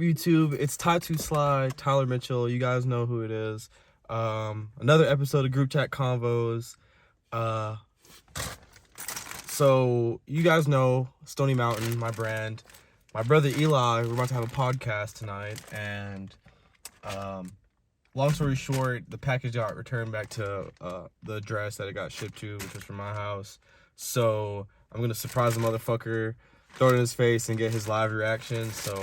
YouTube, it's Ty2Sly, Tyler Mitchell. You guys know who it is. Another episode of Group Chat Convos. So you guys know Stony Mountain, my brand. My brother Eli, we're about to have a podcast tonight, and long story short, the package got returned back to the address that it got shipped to, which was from my house. So I'm gonna surprise the motherfucker, throw it in his face, and get his live reaction. So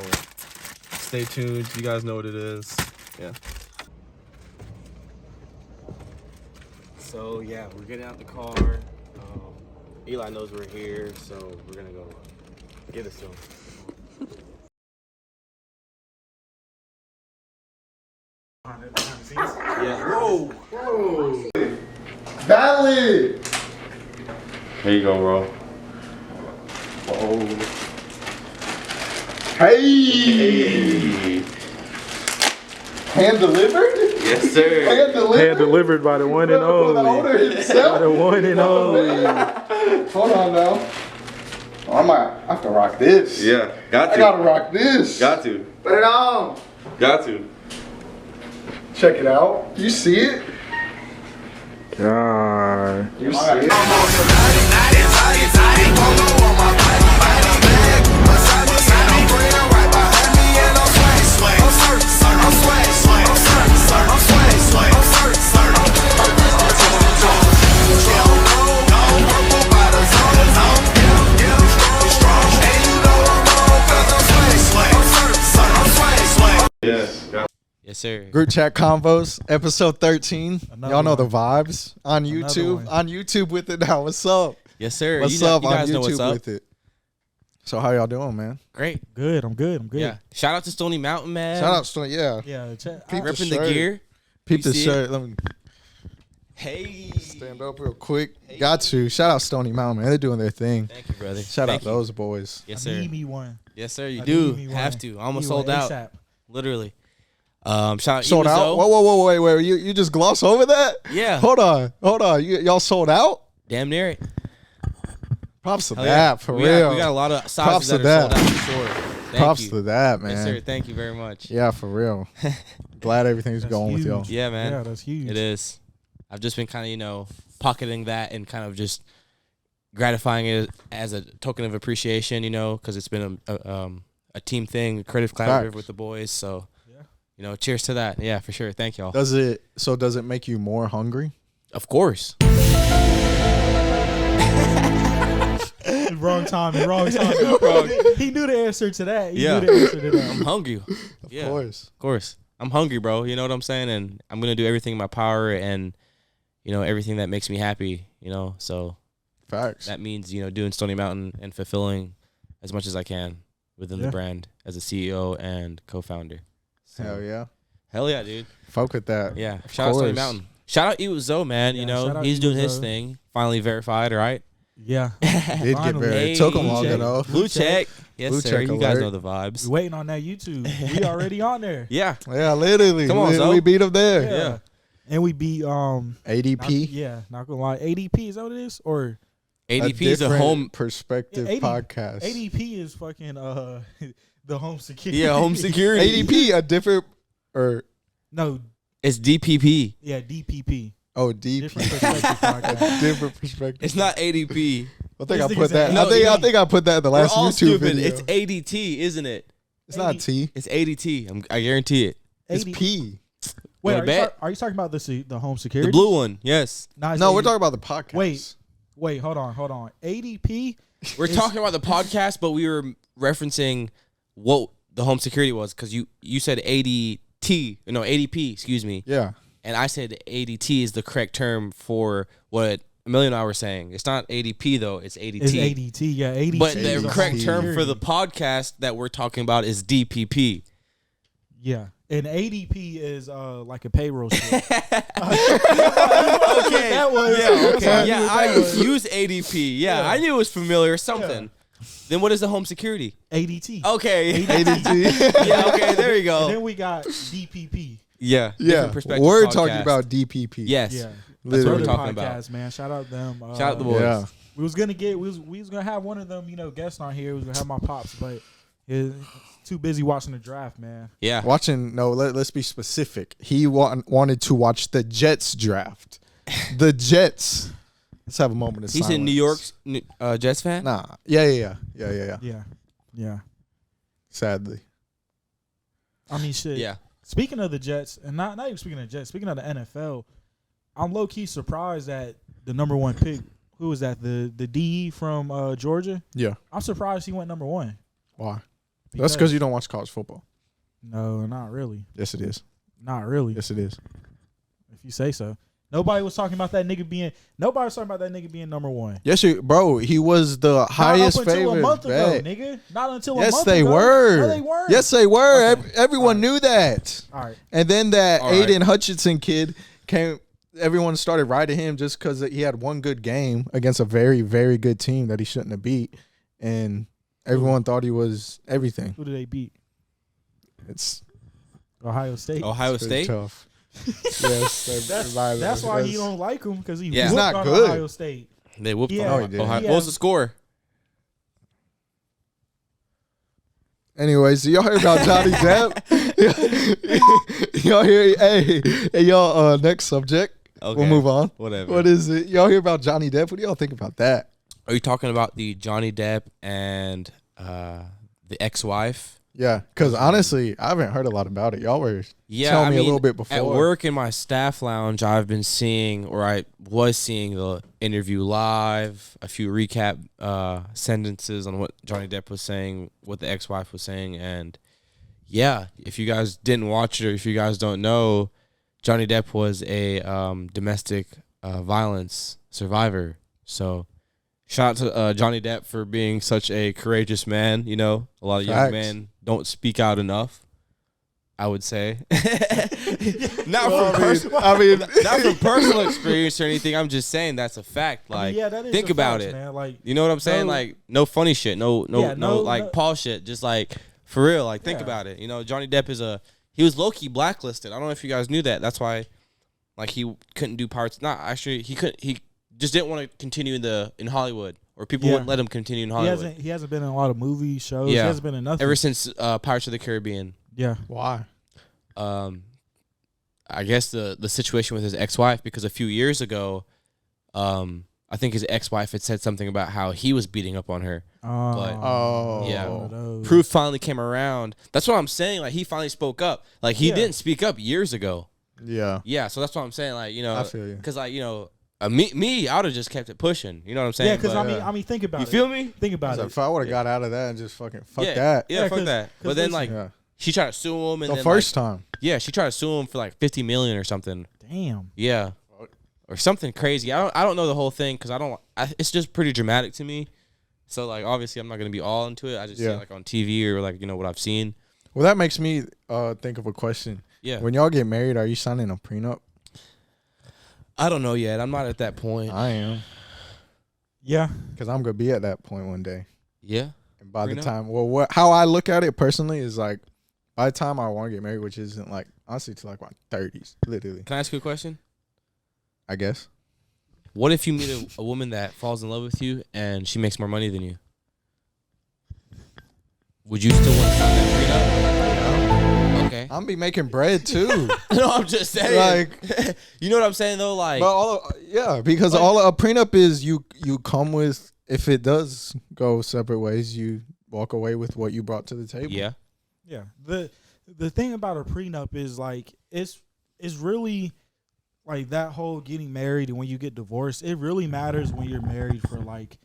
stay tuned. You guys know what it is. Yeah. So yeah, we're getting out the car. Eli knows we're here, so we're gonna go get us to him. Yeah. Whoa. Whoa. Valid. Here you go, bro. Oh. Hey. Hand delivered? Yes, sir. Hand delivered? Hand delivered by the one and only. The owner himself? By the one and only. Hold on now. Oh, I might have to rock this. Yeah, got to. I gotta rock this. Got to. Put it on. Got to. Check it out. You see it? God. You see it? Yes, sir. Group Chat Convos, episode 13. Y'all know the vibes on Another YouTube. one. On YouTube with it now. What's up? Yes, sir. What's you up you on guys know YouTube what's up. with it? So how y'all doing, man? Great. Good. I'm good. Yeah. Shout out to Stony Mountain, man. Shout out to yeah. Yeah. Check. Peep Repping the the shirt. gear. Peep You the see it? shirt. Let me Hey. stand up real quick. Got to. Shout out Stony Mountain, man. They're doing their thing. Thank you, brother. Shout Thank out you. those boys. Yes, I sir. need me one. Yes, sir. You I do need me have one. to. I almost Need one sold out. ASAP. Literally. Shout out Sold out? EATWITZO. Whoa, wait. You just gloss over that? Yeah. Hold on. Y'all sold out? Damn near it. Props to Hell that, yeah. for we real. we got a lot of Props sizes to that are that. sold out for sure. Thank Props you. to that, man. Yes, sir. Thank you very much. Yeah, for real. Glad everything's That's going with y'all. huge. Yeah, man. Yeah, that's huge. It is. I've just been kind of, pocketing that and kind of just gratifying it as a token of appreciation, because it's been a team thing, a creative collaborative Facts. with the boys. So, Yeah. Cheers to that. Yeah, for sure. Thank y'all. Does it make you more hungry? Of course. Wrong time. Wrong time. He knew the answer to that. He Yeah. knew the answer to that. I'm hungry. Of course. Of course. I'm hungry, bro. You know what I'm saying? And I'm going to do everything in my power and, everything that makes me happy, So Facts. that means, doing Stony Mountain and fulfilling as much as I can within the brand as a CEO and co-founder. So, Hell yeah. Hell yeah, dude. Fuck with that. Yeah. Of Shout out Stony course. Mountain. Shout out EATWITZO, man. Yeah, shout out He's doing his EATWITZO. thing. Finally verified, right? Yeah. Did get Finally. very. Hey, It took them long check. enough. Blue check. Yes, Blue sir. check You guys alert. know the vibes. We waiting on that YouTube. We already on there. Yeah. Yeah, literally. Come on, we, Zo. we beat them there. Yeah. And we beat ADP. not gonna lie. ADP, is that what it is? Or ADP is a different home. perspective Yeah, 80 podcast. ADP is fucking the home security. Yeah, home security. ADP, a different or No, It's DPP. yeah, DPP. oh DP. Different perspective podcast. Different perspective. It's not ADP. I think This I nigga put that. said- No, I think I put that in the last We're all YouTube stupid. video. It's ADT, isn't it? It's not T. It's ADT. I guarantee it. It's 80 P. Wait, wanna bet? are you talking about the home security? The blue one. Yes. Nah, it's No, we're 80 talking about the podcast. Wait, hold on. ADP. We're talking about the podcast, but we were referencing what the home security was because you said ADT. No, ADP. Excuse me. Yeah. And I said ADT is the correct term for what Amelia and I were saying. It's not ADP though. It's ADT. It's ADT. Yeah, ADT. But is the a correct home term for security. the podcast that we're talking about is DPP. Yeah. And ADP is like a payroll shit. Okay. That was. Yeah, That's okay. what Yeah, knew I that was. use ADP. Yeah, Yeah. I knew it was familiar or something. Then what is the home security? ADT. Okay. ADT. Yeah, okay, there you And then go. we got DPP. Yeah. Yeah. different perspective We're podcast. talking about DPP. Yes. Yeah. That's what Literally. we're Brother talking about. podcast, man. Shout out them. Shout out the boys. Yeah. We was gonna get we was gonna have one of them, guests on here. We was gonna have my pops, but He's too busy watching the draft, man. Yeah. Let's be specific. He wanted to watch the Jets draft. The Jets. Let's have a moment of silence. He's in New York's Jets fan? Nah. Yeah. Yeah. Sadly. I mean, shit. Yeah. Speaking of the Jets, and not even speaking of the Jets, speaking of the NFL, I'm low key surprised that the number 1 pick, who was that? The DE from Georgia? Yeah. I'm surprised he went number 1. Why? That's because you don't watch college football. No, not really. Yes, it is. Not really. Yes, it is. If you say so. Nobody was talking about that nigga being number 1. Yes, bro. He was the highest Not up until favorite. a month ago, bet. nigga. Not until a Yes, month they ago. were. No, they weren't. Yes, they were. Okay. Everyone All knew that. All right. And then that All right. Aiden Hutchinson kid came. Everyone started riding him just because he had one good game against a very, very good team that he shouldn't have beat, and everyone thought he was everything. Who did they beat? It's Ohio State. Ohio pretty State? tough. Yes, That's why he don't like him, because he Yeah. whooped He's not on good. Ohio State. They whooped Yeah. on No, he didn't. Ohio. Yeah. What was the score? Anyways, y'all heard about Johnny Depp? Y'all hear? Hey, y'all. Next subject. Okay. We'll move on. Whatever. What is it? Y'all hear about Johnny Depp? What do y'all think about that? Are you talking about the Johnny Depp and the ex-wife? Yeah, because honestly, I haven't heard a lot about it. Y'all were Yeah, telling me I a mean, little bit before. At work in my staff lounge, I've been seeing, or I was seeing the interview live, a few recap sentences on what Johnny Depp was saying, what the ex-wife was saying, and yeah, if you guys didn't watch it or if you guys don't know, Johnny Depp was a domestic violence survivor. So shout out to Johnny Depp for being such a courageous man. You know, a lot of young Facts. men don't speak out enough, I would say. Not Well, from personal, I mean, not from personal experience or anything. I'm just saying that's a fact. Like, I mean, yeah, that is think a about fact, it. man. Like, You know what I'm saying? No- Like, no funny shit. No, Yeah, no- like no- Paul shit. Just like for real. Like, think Yeah. about it. You know, Johnny Depp he was low key blacklisted. I don't know if you guys knew that. That's why, like, he couldn't do parts. Not actually, he couldn't. He just didn't want to continue in Hollywood, or people Yeah. wouldn't let him continue in he Hollywood. hasn't been in a lot of movies, shows. Yeah. He hasn't been in nothing. Ever since Pirates of the Caribbean. Yeah. why? I guess the situation with his ex-wife, because a few years ago, I think his ex-wife had said something about how he was beating up on her. Oh, Yeah. one of those. Proof finally came around. That's what I'm saying. Like, he finally spoke up. Like, he Yeah. didn't speak up years ago. Yeah, Yeah, so that's what I'm saying. Like, you know, I feel you. because, like, you know, me, I would have just kept it pushing. You know what I'm saying? Yeah, because But- I mean, think about you it. feel me? Think about it. If I would have got out of that and just fuck yeah, that. Yeah, Yeah, fuck 'cause- that. 'cause But then, listen- like, Yeah. she tried to sue him, and The then first like, time. yeah, she tried to sue him for like $50 million or something. Damn. Yeah, or something crazy. I don't know the whole thing because it's just pretty dramatic to me. So like, obviously, I'm not gonna be all into it. I just see it like on TV or like, you know, what I've seen. Well, that makes me think of a question. Yeah, When y'all get married, are you signing a prenup? I don't know yet. I'm not at that point. I am, Yeah. because I'm gonna be at that point one day. Yeah, And by the Prenup? time, how I look at it personally is like, by the time I want to get married, which isn't like honestly till like my 30s, literally, can I ask you a question? I guess. What if you meet a woman that falls in love with you and she makes more money than you? Would you still want to sign that prenup? Okay. I'm gonna be making bread too. No, I'm just saying. Like- you know what I'm saying though? Like, But because Like- all a prenup is you come with, if it does go separate ways, you walk away with what you brought to the table. yeah, Yeah. The thing about a prenup is like it's really like that whole getting married and when you get divorced, it really matters when you're married for like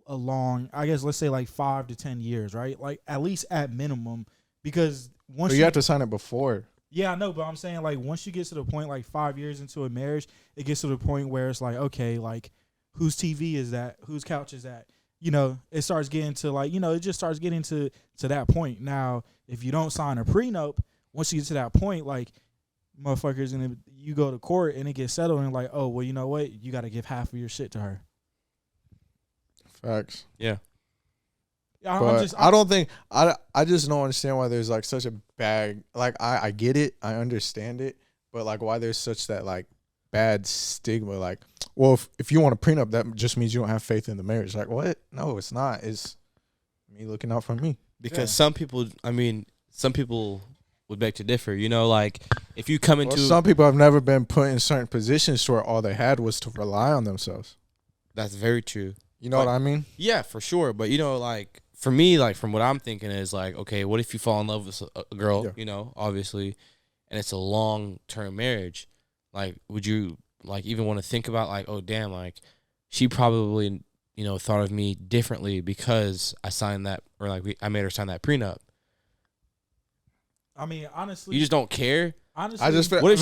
a long, I guess let's say like 5 to 10 years, right? Like at least at minimum, because once But you have to sign it before. Yeah, I know, but I'm saying like once you get to the point like 5 years into a marriage, it gets to the point where it's like, okay, like whose TV is that? Whose couch is that? You know, it starts getting to like, you know, it just starts getting to that point. Now, if you don't sign a prenup, once you get to that point, like motherfuckers, and you go to court and it gets settled and like, oh, well, you know what? You got to give half of your shit to her. Facts. yeah. But I don't think I just don't understand why there's like such a bad, like I get it, I understand it, but like why there's such that like bad stigma, like, well, if you want a prenup, that just means you don't have faith in the marriage. Like, what? No, it's not. It's me looking out for me. Because some people would beg to differ. You know, like if you come into some people have never been put in certain positions to where all they had was to rely on themselves. That's very true. You know what I mean? Yeah, for sure. But you know, like for me, like from what I'm thinking is like, okay, what if you fall in love with a girl? Yeah. You know, obviously, and it's a long-term marriage. Like, would you like even want to think about like, oh damn, like she probably thought of me differently because I signed that, or like I made her sign that prenup. I mean, honestly, you just don't care. Honestly, I just feel what if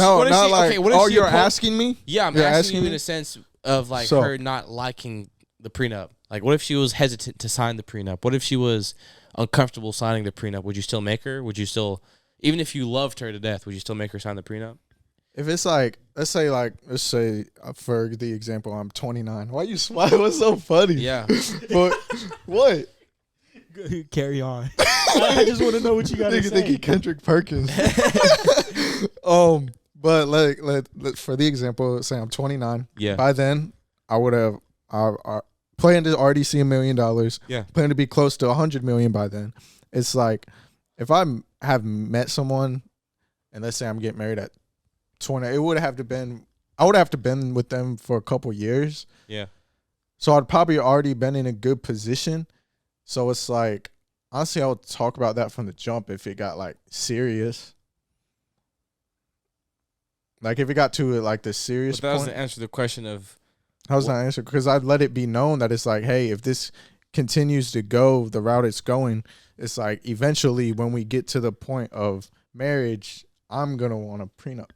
you're asking me? Yeah, I'm asking you in a sense of like her not liking the prenup. Like, what if she was hesitant to sign the prenup? What if she was uncomfortable signing the prenup? Would you still make her? Would you still, even if you loved her to death, would you still make her sign the prenup? If it's like, let's say for the example, I'm 29. Why you smile? What's so funny? Yeah. But what? Carry on. I just want to know what you got to say. Thinking Kendrick Perkins. But like for the example, say I'm 29. Yeah. By then, I would have planned to already see $1 million. Yeah. Plan to be close to 100 million by then. It's like if I have met someone, and let's say I'm getting married at 20, I would have to been with them for a couple years. Yeah. So I'd probably already been in a good position. So it's like, honestly, I would talk about that from the jump if it got like serious. Like if it got to like the serious But that point. doesn't answer the question of. How's that answer? Because I'd let it be known that it's like, hey, if this continues to go the route it's going, it's like eventually when we get to the point of marriage, I'm going to want a prenup.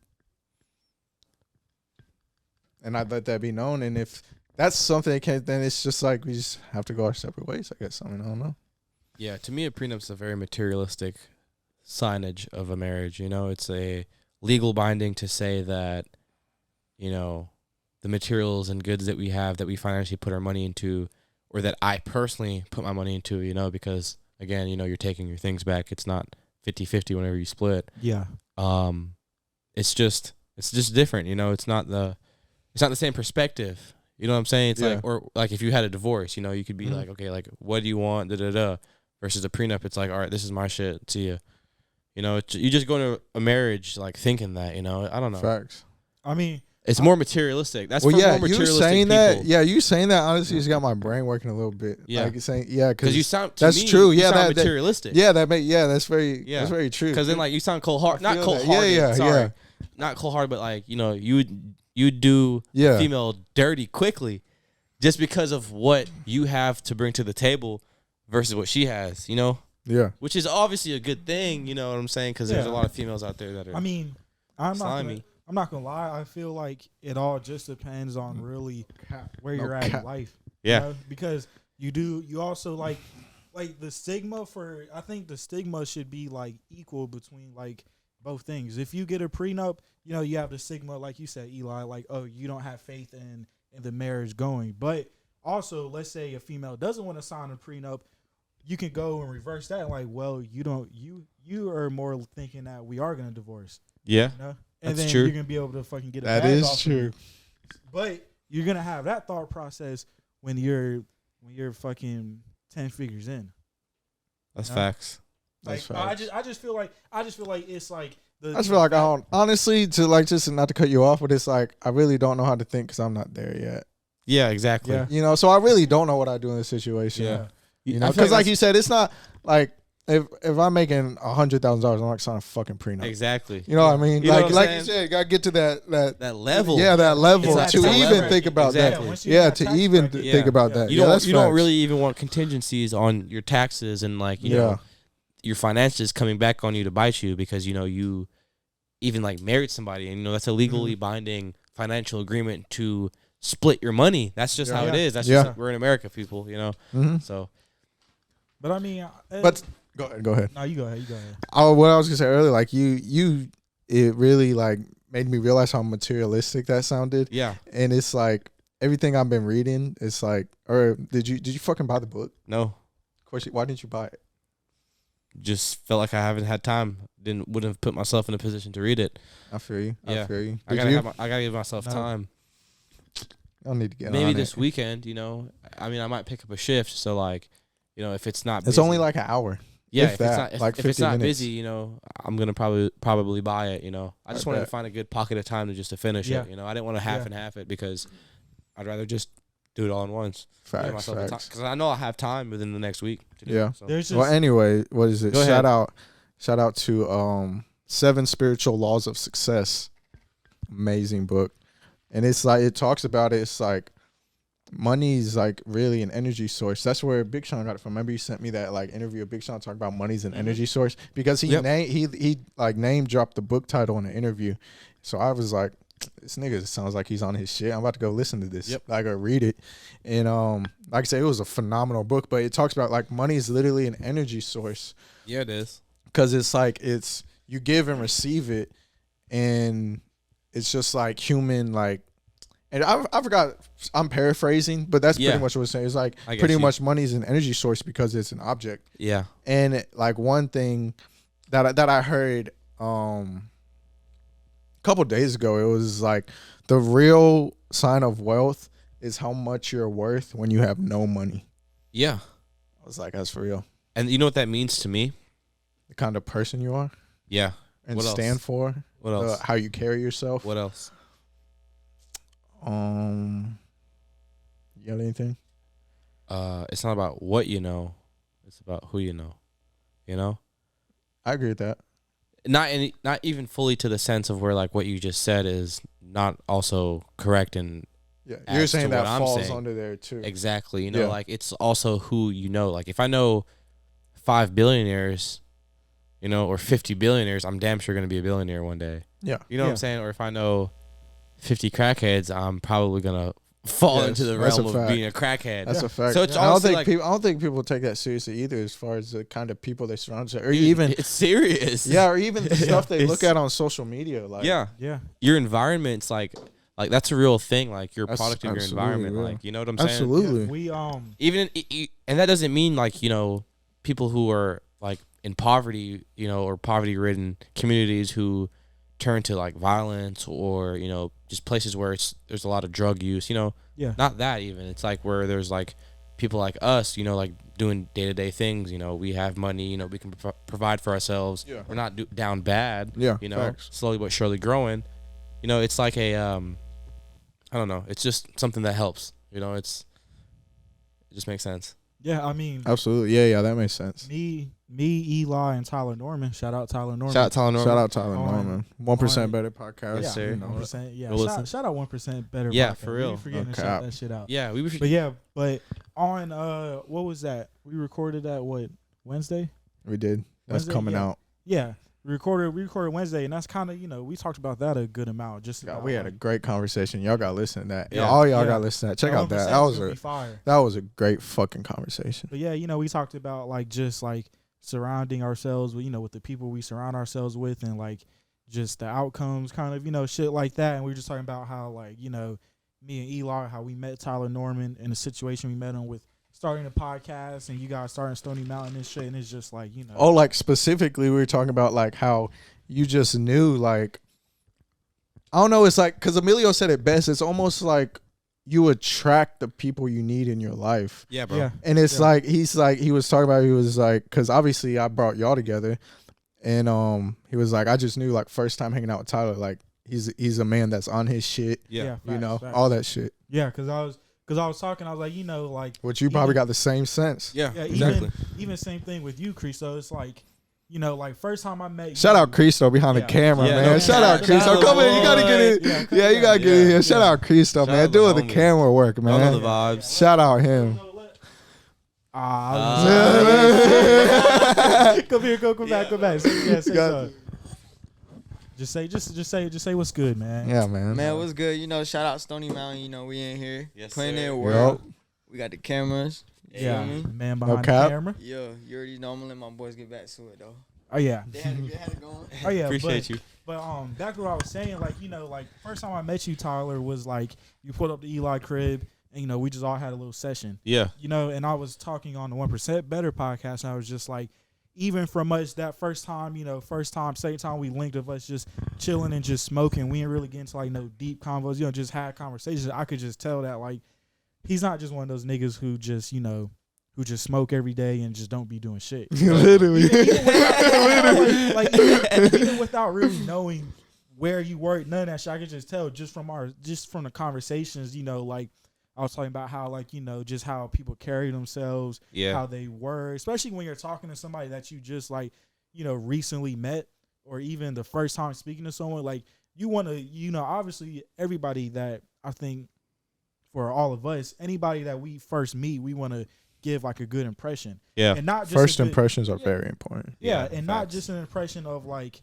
And I'd let that be known. And if that's something that can't, then it's just like we just have to go our separate ways, I guess. I mean, I don't know. Yeah, to me, a prenup's a very materialistic signage of a marriage. You know, it's a legal binding to say that, you know, the materials and goods that we have that we financially put our money into, or that I personally put my money into, you know, because, again, you know, you're taking your things back. It's not 50-50 whenever you split. Yeah. It's just different, you know. It's not the same perspective. You know what I'm saying? It's like, or like if you had a divorce, you know, you could be like, okay, like, what do you want? Versus a prenup, it's like, all right, this is my shit. See ya. You know, you just go into a marriage like thinking that, you know. I don't know. Facts. I mean, it's more materialistic. That's more materialistic you saying people. that. Yeah, you saying that. Honestly, it's got my brain working a little bit. Yeah, like saying because you sound. That's true. Yeah, that materialistic. That's very. Yeah, that's very true. Because then, like, you sound cold hearted. Not cold hearted. Yeah. Not cold hearted, but like, you know, you do a female dirty quickly, just because of what you have to bring to the table versus what she has. You know. Yeah. Which is obviously a good thing. You know what I'm saying? Because there's a lot of females out there that are. I mean, I'm slimy. not gonna lie. I feel like it all just depends on really where you're at in life. Yeah. You know? Because you also like the stigma for. I think the stigma should be like equal between like both things. If you get a prenup, you know, you have the stigma, like you said, Eli, like, oh, you don't have faith in the marriage going. But also, let's say a female doesn't want to sign a prenup, you can go and reverse that. Like, well, you are more thinking that we are gonna divorce. Yeah. You know? And that's then true. you're gonna be able to fucking get a that bag is off true. of but you're gonna have that thought process when you're fucking 10 figures in. That's you know? Facts. Like, That's facts. I just feel like it's like I just feel like I don't, honestly, to like, just not to cut you off, but it's like I really don't know how to think because I'm not there yet. Yeah, exactly. Yeah. You know, so I really don't know what I do in this situation. Yeah. You know, because like you said, it's not like if I'm making $100,000, I'm not signing a fucking prenup. Exactly. You know what I mean? You know like you said, you gotta get to that level. Yeah, that level Exactly. to It's even that think about exactly. that. Yeah, to even think about that. You don't really even want contingencies on your taxes and like you know your finances coming back on you to bite you because you know you even like married somebody and you know that's a legally binding financial agreement to split your money. That's just how it is. That's just we're in America, people. You know, so. But I mean, but go ahead. No, you go ahead. Oh, what I was gonna say earlier, like it really like made me realize how materialistic that sounded. Yeah, and it's like everything I've been reading. It's like, or did you fucking buy the book? No. Of course, why didn't you buy it? Just felt like I haven't had time. Wouldn't have put myself in a position to read it. I feel you. Yeah. I feel you. I gotta give myself time. I need to get maybe on this it. weekend. You know, I mean, I might pick up a shift. So like, you know, if it's not, it's only like an hour. Yeah, If if that, it's not like if it's 50 not minutes. busy, I'm gonna probably buy it. I just wanted to bet. find a good pocket of time to finish Yeah. it. I didn't want to half and half it because I'd rather just do it all in once. Facts. Because I know I'll have time within the next week to do Yeah. it. So. There's just Well, anyway, what is it? Go ahead. Shout out to 7 Spiritual Laws of Success. Amazing book. And it's like it talks about it. It's like money's like really an energy source. That's where Big Sean got it from. Remember you sent me that like interview of Big Sean talking about money's an energy source because he Yep. he like name dropped the book title in the interview. So I was like, this nigga sounds like he's on his shit. I'm about to go listen to this. Yep. Like go read it. And like I said, it was a phenomenal book, but it talks about like money is literally an energy source. Yeah, it is. Because it's like you give and receive it, and it's just like human like, and I forgot, I'm paraphrasing, but that's Yeah. pretty much what it's saying. It's like I get pretty you. much money is an energy source because it's an object. Yeah. And like one thing that I heard a couple days ago, it was like the real sign of wealth is how much you're worth when you have no money. Yeah. I was like, that's for real. And you know what that means to me? The kind of person you are Yeah. and What else? stand for. What else? How you carry yourself. What else? You got anything? It's not about what you know. It's about who you know. I agree with that. Not even fully to the sense of where like what you just said is not also correct and Yeah, as you're to saying that what I'm falls saying. under there too. exactly. Yeah. Like it's also who you know. Like if I know 5 billionaires, or 50 billionaires, I'm damn sure gonna be a billionaire one day. Yeah, You know what Yeah. I'm saying? Or if I know 50 crackheads, I'm probably gonna fall Yes, into the that's realm a of fact. being a crackhead. that's a fact. So it's I don't honestly think like- I don't think people take that seriously either, as far as the kind of people they surround themselves, or Dude, even it's serious. or even the stuff they look It's- at on social media. Like, Yeah. yeah. Your environment's like that's a real thing. Like you're a That's product of your absolutely environment. real. Like you know what I'm saying? absolutely. We Even and that doesn't mean like people who are like in poverty, or poverty-ridden communities who turn to like violence or just places where there's a lot of drug use. Yeah. Not that even. It's like where there's like people like us, like doing day-to-day things. We have money. We can provide for ourselves. Yeah. We're not down bad. Yeah, Facts. Slowly but surely growing. It's like a I don't know. It's just something that helps. It just makes sense. Yeah, I mean, Absolutely. Yeah, that makes sense. me, Eli, and Tyler Norman. Shout out Tyler Norman. Shout out Tyler Norman. Shout out Tyler On- Norman. 1% on- better podcast. Yes, sir. You know it. 1%. Yeah, Go listen. shout out 1% better. Yeah, podcast. for real. We forgetting No to shout cap. that shit out. Yeah, we were. But yeah, but on what was that? We recorded that Wednesday? We did. That's Wednesday, coming yeah. out. Yeah, we recorded Wednesday, and that's kind of we talked about that a good amount. Just God, about, we had a great conversation. Y'all got to listen to that. Yeah. All y'all Yeah. got to listen to that. Check out that. 1% That was gonna a be fire. that was a great fucking conversation. But yeah, we talked about just surrounding ourselves with with the people we surround ourselves with, and just the outcomes, kind of shit like that. And we were just talking about how me and Eli, how we met Tyler Norman in a situation we met him with starting a podcast, and you guys starting Stony Mountain and shit. And it's just Oh, like specifically, we were talking about how you just knew, I don't know. It's because Emilio said it best. It's almost like you attract the people you need in your life. Yeah, bro. yeah. And it's Yeah. he was talking about, he was because obviously I brought y'all together, and he was I just knew first time hanging out with Tyler, he's a man that's on his shit, Yeah. facts. all that shit. Yeah, because I was talking, I was Which you probably got the same sense. Yeah. yeah, Exactly. even same thing with you, Chris. So it's first time I met Shout you, out Cristo behind the Yeah. camera, Yeah, man. no, Shout out shout Cristo. out, Come in, you gotta get in. Yeah, Yeah, you gotta get in Yeah. here. Shout out Cristo, Shout man. out Doing the the homie. camera work, Y'all know man. the vibes. Shout out him. Come here, come back. Say Got- so. Just say what's good, man. Yeah, man. Man, what's good? Shout out Stony Mountain. We in here Yes, putting sir. in Yup. work. We got the cameras. You Yeah, feel me? the man No behind cap. the camera. Yeah, you already know. I'm gonna let my boys get back to it though. Oh yeah, They had it going. oh yeah. Appreciate but, you. But back to what I was saying, first time I met you, Tyler, was you pulled up the Eli crib, and we just all had a little session. Yeah. And I was talking on the 1% Better podcast, and I was just even from us that first time, same time we linked of us just chilling and just smoking, we didn't really get into no deep convos, just had conversations. I could just tell that he's not just one of those niggas who just, who who just smoke every day and just don't be doing shit. Literally. Even without really knowing where you work, none of that shit, I can just tell just from the conversations, you know, like I was talking about how, like, you know, just how people carry themselves, how they were, especially when you're talking to somebody that you just, like, you know, recently met, or even the first time speaking to someone. Like, you want to, you know, obviously everybody that I think for all of us, anybody that we first meet, we want to give like a good impression. Yeah. And not just First impressions are very important. Yeah, and not just an impression of like,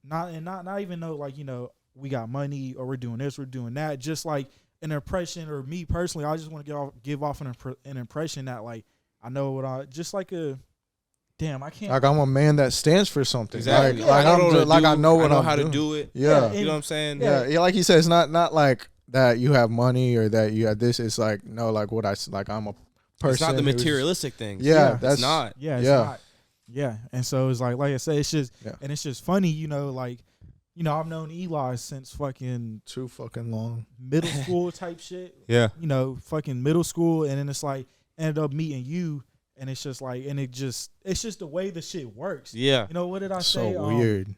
not even know, like, you know, we got money or we're doing this, we're doing that. Just like an impression, or me personally, I just want to give off an impression that, like, I know what I, just like a, damn, I can't. Like, I'm a man that stands for something. Exactly. Like, I know how to do it. Yeah. You know what I'm saying? Yeah. Like you said, it's not like that you have money or that you have this. It's like, no, like what I'm a person. It's not the materialistic things. Yeah, that's it's not. Yeah, it's not. Yeah, and so it's like I said, it's just, and it's just funny, you know, like, you know, I've known Eli since fucking too fucking long, middle school type shit. Yeah, you know, fucking middle school, and then it's like ended up meeting you, and it's just like, and it's just the way the shit works. Yeah, you know, what did I say? So weird.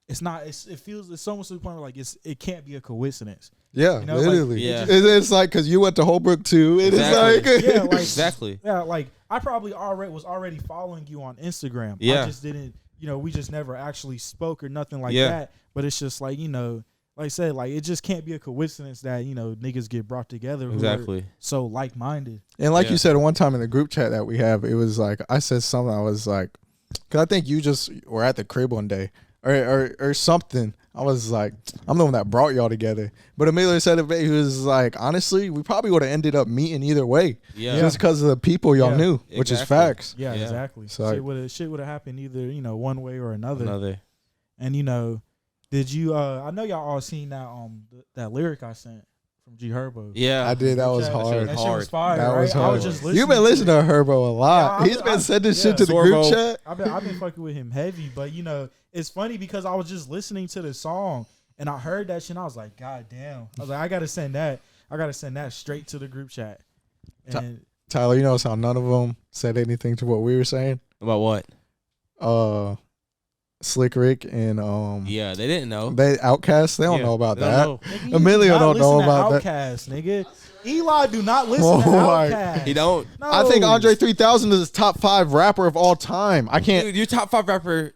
It's not. It feels. It's almost to the point where, like, it can't be a coincidence. Yeah, you know, literally. Like, it's like, because you went to Holbrook too. It exactly. is like, yeah, like exactly. Yeah, like I probably was already following you on Instagram. Yeah, I just didn't. You know, we just never actually spoke or nothing like that. But it's just like, you know, like I said, like, it just can't be a coincidence that, you know, niggas get brought together. Exactly. So like-minded. And like you said one time in the group chat that we have, it was like, I said something. I was like, because I think you just were at the crib one day or something. I was like, I'm the one that brought y'all together. But Emilio said it, he was like, honestly, we probably would have ended up meeting either way. Yeah. Just because of the people y'all knew, which is facts. Yeah, exactly. So shit would have happened either, you know, one way or another. And, you know, did you, I know y'all all seen that that lyric I sent from G Herbo. Yeah. I did. That was hard. That shit was fire, that right? was hard. I was just listening. You've been listening to Herbo a lot. Yeah, He's been sending shit to the group chat. I've been fucking with him heavy, but, you know, it's funny because I was just listening to the song and I heard that shit and I was like, God damn. I was like, I gotta send that straight to the group chat. And Tyler, you notice how none of them said anything to what we were saying? About what? Slick Rick and yeah, they didn't know. They Outkast. They don't know about that. Nigga, Emilio don't know about that. Outkast, nigga. Eli do not listen to Outkast. He don't. No. I think Andre 3000 is top 5 rapper of all time. I can't. Dude, your top 5 rapper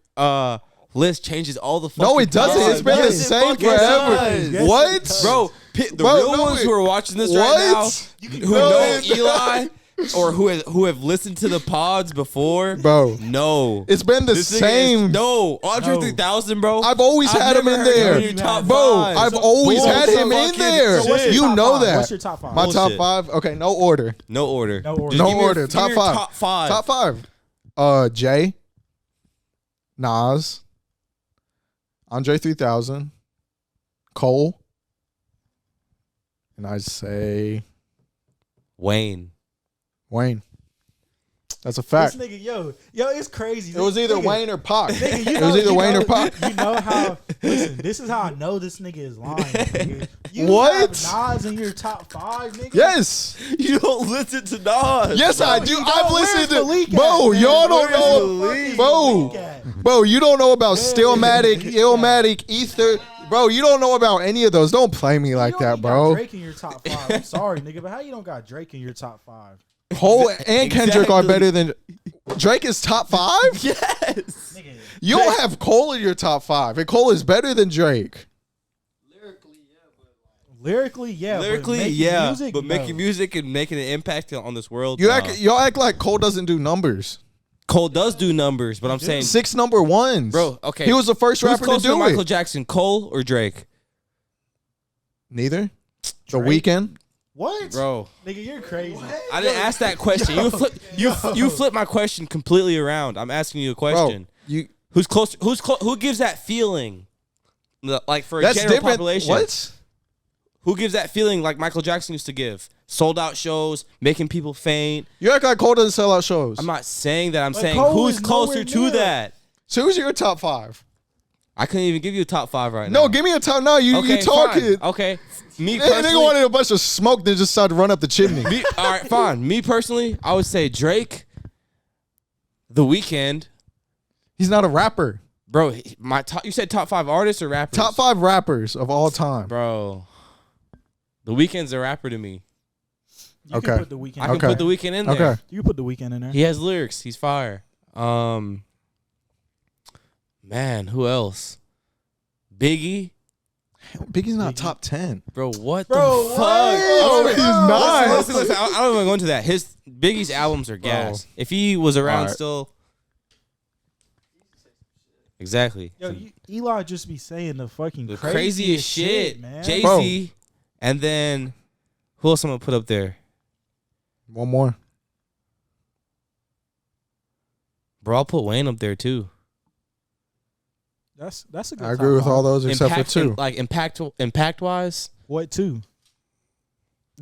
list changes all the fucking No, it doesn't. time. It's been the same forever. Yes, what? Bro, the real ones who are watching this right now, who know Eli or who have listened to the pods before, bro. No, it's been the same. Andre 3000, bro. I've always had him in there, bro. I've always had him in there. So you know that. What's your top 5? My top 5. Okay, no order. No order. No order. Top 5. Top 5. Top 5. Jay, Nas, Andre 3000, Cole, and I say Wayne. That's a fact. This nigga, yo, it's crazy. It was either Wayne or Pac. Nigga, it was either Wayne or Pac. You know how? Listen, this is how I know this nigga is lying. Nigga. You What? have Nas in your top 5, nigga? Yes. You don't listen to Nas. Yes, I do. I've listened to. Malik Bro, at, y'all man? don't know. Where's Bro, Malik at? bro, you don't know about Stillmatic, Illmatic, Ether. Bro, you don't know about any of those. Don't play me like You that, only bro. got Drake in your top 5. I'm sorry, nigga, but how you don't got Drake in your top 5? Cole and Kendrick are better than Drake is top 5? Yes. Nigga, You don't have Cole in your top 5. And Cole is better than Drake. Lyrically, yeah. But making music and making an impact on this world. Y'all act like Cole doesn't do numbers. Cole does do numbers, but I'm saying 6 number 1s. Bro, okay. He was the first Who's rapper to closer do to Michael it. Jackson, Cole or Drake? Neither. The Weeknd. What? Bro. Nigga, you're crazy. I didn't ask that question. You flip my question completely around. I'm asking you a question. Bro, Who gives that feeling? Like for a that's general different. population. What? Who gives that feeling like Michael Jackson used to give? Sold out shows, making people faint. You act like Cole doesn't sell out shows. I'm not saying that. I'm saying Cole who's is closer nowhere to near. that? So who's your top 5? I couldn't even give you a top 5 right now. No, give me a top. No, you talking. Fine. Okay. Me Nigga personally, wanted a bunch of smoke, then just started to run up the chimney. all right, fine. Me personally, I would say Drake, The Weeknd. He's not a rapper. Bro, my top. You said top 5 artists or rappers? Top 5 rappers of all time. Bro, The Weeknd's a rapper to me. You Okay. can put the Weeknd. I can put The Weeknd in there. Okay. You can put the Weeknd in there. He has lyrics. He's fire. Man, who else? Biggie. Biggie's not top 10. Bro, what Bro, the fuck? Oh, he's not. Listen, I don't even go into that. Biggie's albums are gas. If he was around Alright. still. Exactly. Yo, Eli just be saying the fucking The craziest shit, man. Jay-Z. And then, who else I'm going to put up there? One more. Bro, I'll put Wayne up there too. That's a good. I agree with all those except Impact, for 2. Impact wise. What 2?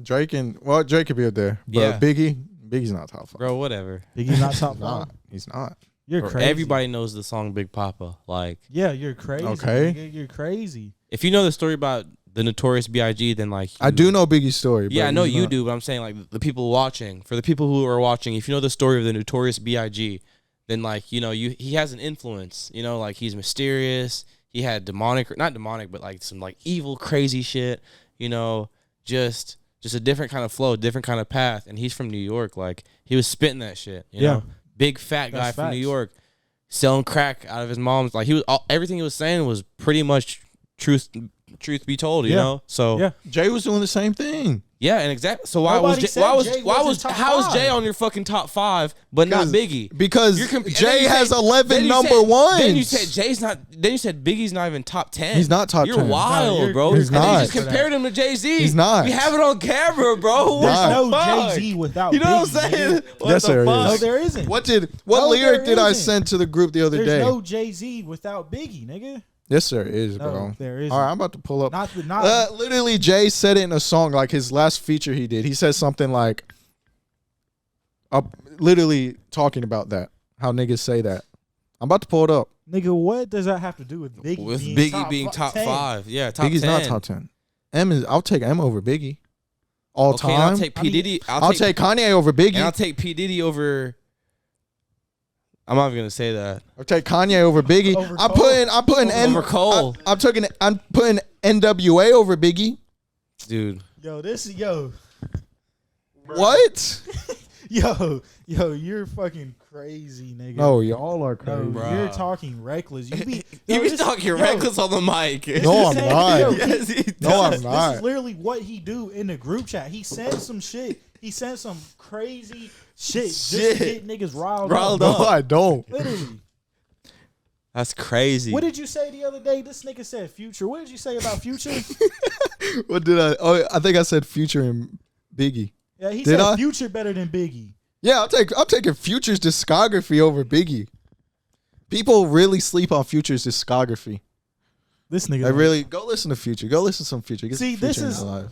Drake could be up there. But Yeah. Biggie's not top 5. Bro, whatever. Biggie's not top He's 5. not. He's not. You're Bro, crazy. everybody knows the song Big Papa. Like, Yeah, you're crazy. Okay. Nigga. You're crazy. if you know the story about the Notorious B.I.G., then like I do know Biggie's story. Yeah, but I know he's you not. do, but I'm saying like the people watching, for the people who are watching, if you know the story of the Notorious B.I.G., then like, you know, he has an influence, you know, like he's mysterious. He had not demonic, but like some like evil, crazy shit, you know, just a different kind of flow, different kind of path. And he's from New York. Like he was spitting that shit, you know, big fat guy That's from New facts. York selling crack out of his mom's. Like everything he was saying was pretty much truth be told, you know? So Yeah. Jay was doing the same thing. yeah, and exactly. So why Nobody was said Jay wasn't top how is 5? Jay on your fucking top 5 but not Biggie? Because You're and then Jay you has said- 11 then you number said- ones. Then you said Jay's not. Then you said Biggie's not even top 10. He's not top You're 10. wild, No, bro. he's And then not. you just compared him to Jay-Z. He's not. We have it on camera, bro. He's What not. the No fuck? Jay-Z without You know what Biggie, I'm saying? nigga. What Yes, the there fuck? No, there isn't. What No, lyric there did I isn't. send to the group the other There's day? no Jay-Z without Biggie, nigga. Yes, there is, No, bro. there isn't. All right, I'm about to pull up. Not Literally, Jay said it in a song, like his last feature he did. He said something like, literally talking about that, how niggas say that. I'm about to pull it up. nigga. What does that have to do with Biggie? With being Biggie being top 10? 5, yeah, top Biggie's 10. not top 10. I'll take M over Biggie. All Okay, and time. I'll take P Diddy. I'll take Kanye over Biggie. and I'll take P Diddy over. I'm not even gonna say that. I'll take Kanye over Biggie. Over I'm Cole. putting Over Cole. I'm putting NWA over Biggie. Dude. Yo, What? yo, you're fucking crazy, nigga. No, y'all are No, crazy. you're talking reckless. You be He yo, was this- talking yo, reckless on the mic. No, I'm this is- not. yo, Yes, he No, I'm This not. is literally what he do in the group chat. He sent some shit. He sent some crazy shit just to get niggas riled No, up. I don't. Literally. That's crazy. What did you say the other day? This nigga said Future. What did you say about Future? What did I? Oh, I think I said Future and Biggie. Yeah, he Did said I? Future better than Biggie. Yeah, I'm taking Future's discography over Biggie. People really sleep on Future's discography. This nigga. They really go listen to Future. Go listen to some Future. Get See, some Future this in is- your life.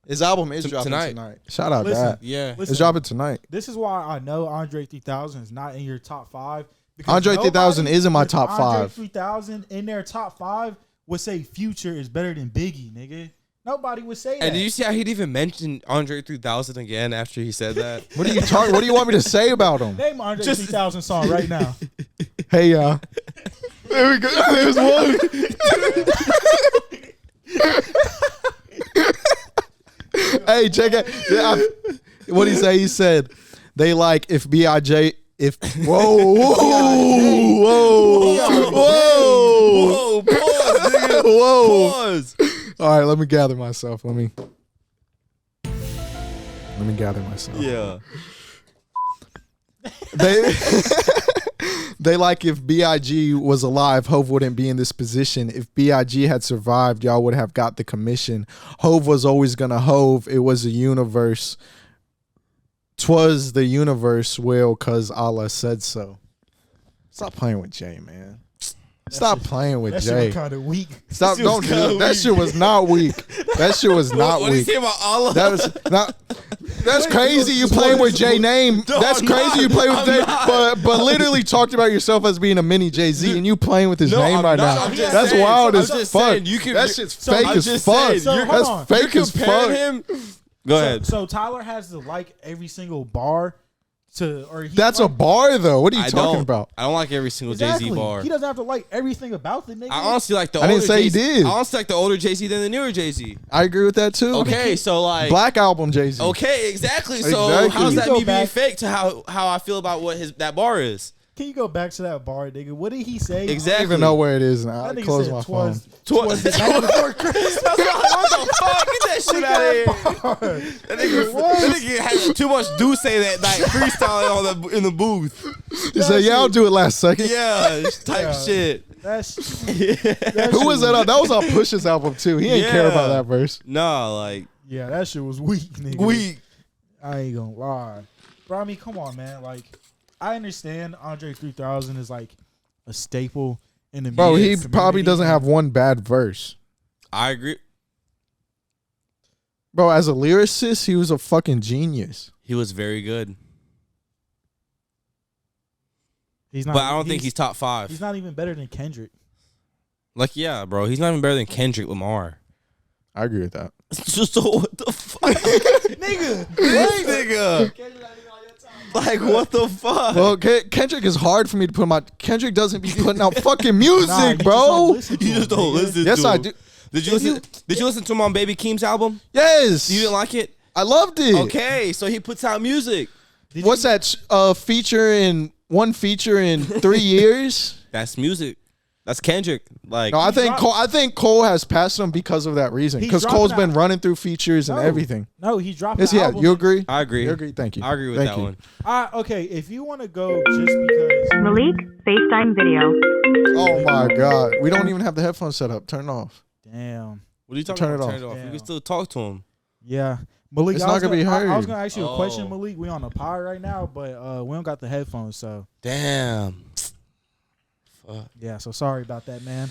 His album is dropping tonight. tonight. Shout out Listen, that. Yeah. Listen, It's dropping tonight. this is why I know Andre 3000 is not in your top 5. Because Andre 3000 nobody is in my with top Andre 5. 3000 in their top 5 would say Future is better than Biggie, nigga. Nobody would say that. And did you see how he'd even mention Andre 3000 again after he said that? What are you talking? What do you want me to say about him? Name Andre 3000 song right now. Hey, y'all. There we go. There's one. Hey, check it. What he say? He said they like if B.I.J. If whoa Whoa, pause, nigga. whoa. Pause. All right, let me gather myself. Let me gather myself. Yeah. They they like if B.I.G. was alive, Hove wouldn't be in this position. If B.I.G. had survived, y'all would have got the commission. Hove was always gonna Hove. It was a universe. 'Twas the universe will, cause Allah said so. Stop playing with Jay, man. Stop playing with That shit Jay. was kind of weak. Stop! That shit was Don't do kinda that. That weak. shit was not weak. That shit was not What did he weak. say about Allah? That was not. That's crazy. You playing with Jay name. That's crazy. You play with Jay, but literally talked about yourself as being a mini Jay Z, and you playing with his name right now. That's wild as fuck. That shit's fake as fuck. That's fake as fuck. Go ahead. So Tyler has to like every single bar. That's a bar though. What are you talking about? I don't like every single Jay-Z bar. He doesn't have to like everything about the nigga. I honestly like the I older didn't say he Jay-Z. did. I honestly like the older Jay-Z than the newer Jay-Z. I agree with that too. Okay, so like Black Album Jay Z. Okay, exactly. So Exactly. how's that You go me being back- fake to how I feel about what that bar is? Can you go back to that bar, nigga? What did he say? I don't Exactly. even know where it is now. I That nigga close said my phone. twas the night before Christmas. What the fuck? Get that shit out of here. That nigga had too much do say that night freestyling in the booth. He said, "Yeah, I'll do it last second." Yeah, type Yeah. shit. That's Who was that on? That was on Push's album too. He ain't care about that verse. No, like yeah, that shit was weak, nigga. weak. I ain't gonna lie, bro. I mean, come on, man. Like, I understand Andre 3000 is like a staple in the Bro, he music probably community. doesn't have one bad verse. I agree. Bro, as a lyricist, he was a fucking genius. He was very good, He's not, but I don't think he's top 5. He's not even better than Kendrick. Like, yeah, bro, he's not even better than Kendrick Lamar. I agree with that. Just what the fuck, Nigga, what, nigga? Like, what the fuck? Well, Kendrick is hard for me to put him out. Kendrick doesn't be putting out fucking music, Nah, you bro. just don't listen to You him, just don't nigga. listen. Yes, to I him. do. Did you listen? Did you listen to him on Baby Keem's album? Yes. You didn't like it? I loved it. Okay, so he puts out music. What's that one feature in 3 years? That's music. That's Kendrick. Like, No, I think Cole has passed him because of that reason. He's Because dropping Cole's been out- running through features and No. everything. No, he dropped. Yes, the yeah. album. You agree? I agree. You agree? Thank you. I agree with Thank that you. one. Okay, if you want to go just because. Malik, FaceTime video. Oh my God. We don't even have the headphones set up. Turn it off. Damn. What are you talking Turn about? it Turn it off. Damn. We can still talk to him. Yeah. Malik, It's I not was gonna be I was heard. gonna ask you a question, Oh. Malik. We on the pod right now, but we don't got the headphones, so Damn. Fuck. yeah. So sorry about that, man.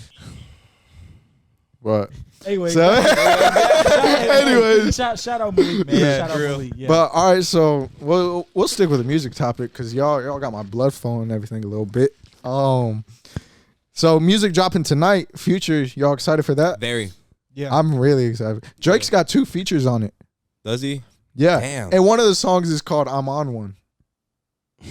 But Anyway, so, anyways, shout out Malik, man. Yeah, shout out for real. Malik. Yeah. but all right, so we'll stick with the music topic because y'all got my blood flowing and everything a little bit. So music dropping tonight. Future, y'all excited for that? Very. yeah. I'm really excited. Drake's got 2 features on it. Does he? Yeah, Damn. and one of the songs is called "I'm on One."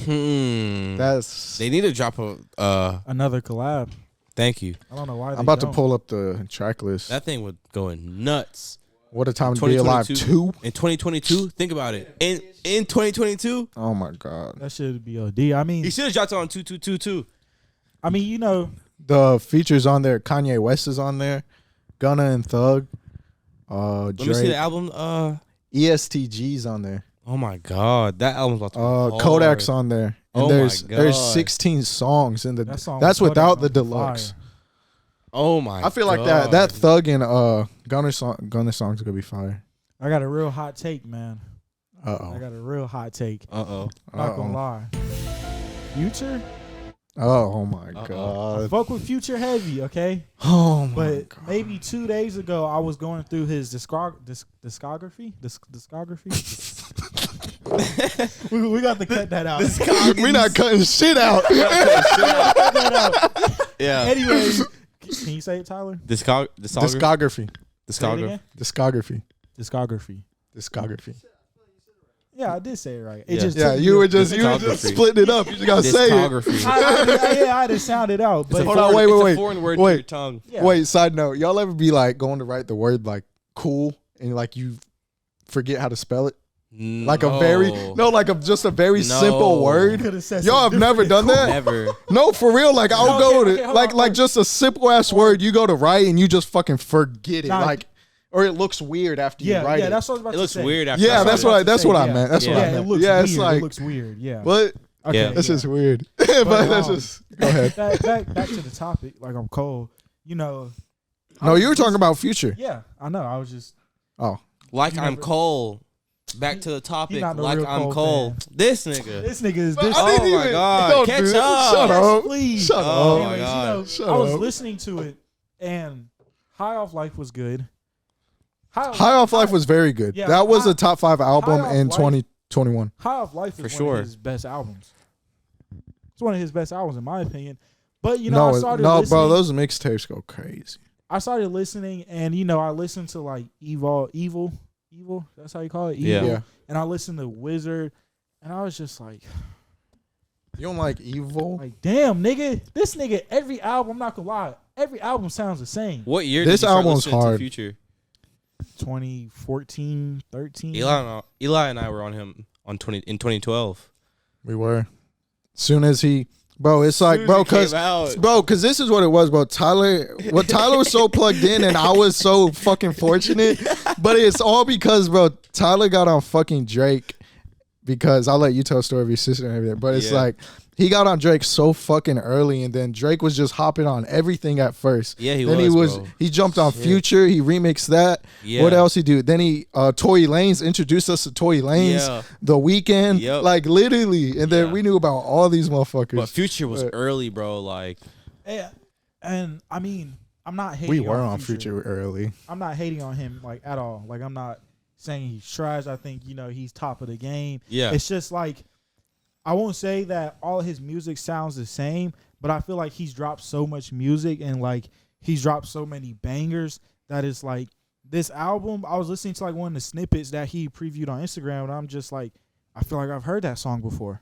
They need to drop a. Another collab. Thank you. I don't know why. I'm about to pull up the track list. That thing was going nuts. What a time to be alive. 2. In 2022, think about it. In 2022, Oh my God. That should be OD. I mean, he should have dropped it on 2222. you know, The features on there. Kanye West is on there. Gunna and Thug. Let me see Drake. the album. ESTG's on there. Oh my God, that album's about to be hard. Kodak's on there. And Oh my there's God. 16 songs in the. that song That's with without Kodak the on deluxe. fire. Oh my. I feel like God. that Thug and Gunna songs are gonna be fire. I got a real hot take, man. I Uh got a real hot take. Uh-oh. Not gonna lie. Future, Oh my Uh-oh. God. fuck with Future heavy, okay? Oh my But God. maybe 2 days ago, I was going through his discography. we got to cut that out. We not cutting shit out. Cut that out. Yeah. Anyways, can you say it, Tyler? Discography. Say it again. Discography. Discography. Discography. Yeah, I did say it right. It Yeah. just Yeah, took you me were a- just Discography. splitting it up. You just gotta say it. Discography. I had to sound it out. But Hold on, wait. It's a foreign word to Wait. your tongue. yeah. Wait, side note. Y'all ever be like going to write the word like cool and like you forget how to spell it? Like a very just a very No. simple You word. could have said Y'all have something never different. done that? Never. No, for real. Like I'll Okay, go okay, to hold like on, like just a simple ass word. You go to write and you just fucking forget it. Nah, Like or it looks weird after you Yeah, write yeah, it. that's what I was about It to looks say. weird after. Yeah, I that's saw what it. I that's what I meant. That's what I Yeah, it meant. looks Yeah, weird. it's like It looks weird. Yeah. what? Okay, Yeah, that's yeah. just weird. but that's just go ahead. back to the topic. Like I'm cold. You know. No, you were talking about Future. Yeah, I know. I was just. Oh. Like You I'm never- Cole. Back to the topic. not no Like real I'm Cole Cole. fan. This nigga. This nigga is But this. I didn't Oh my even- God. don't Catch do it. up. Shut up. Please. Shut Oh up. my Anyways, God. you know, Shut I was up. listening to it, and High Off Life was good. High Off Life was very good. Yeah, that was a top 5 album Off in Life- 2021. High Off Life is For one sure. of his best albums. It's one of his best albums in my opinion. But I No, started no, listening. bro, those mixtapes go crazy. I started listening, and I listened to like Evil. That's how you call it. Yeah. Evil. Yeah. And I listened to Wizard, and I was just like, You don't like Evil? damn, nigga, this nigga every album. I'm not gonna lie, every album sounds the same. What year This did you start album's listening to hard. Future? 2014, 13. Eli and I were on him in 2012. We were. Soon as he, bro, it's like, Soon bro, as he came cause, out. bro, cause this is what it was, bro. Tyler was so plugged in, and I was so fucking fortunate. But it's all because, bro, Tyler got on fucking Drake. Because I'll let you tell a story of your sister and everything. But it's Yeah. like he got on Drake so fucking early, and then Drake was just hopping on everything at first. Yeah, he then was, bro. he jumped on Shit. Future. He remixed that. Yeah. What else he do? Then he Tory Lanez introduced us to Tory Lanez. Yeah. The Weeknd, Yep. like literally, and then Yeah. we knew about all these motherfuckers. But Future was But early, bro. Like, Yeah, and I mean, I'm not hating. we were on on Future early. I'm not hating on him like at all. Like I'm not saying he's trash. I think he's top of the game. yeah. It's just like I won't say that all his music sounds the same, but I feel like he's dropped so much music and like he's dropped so many bangers that it's like this album. I was listening to like one of the snippets that he previewed on Instagram, and I'm just like, I feel like I've heard that song before,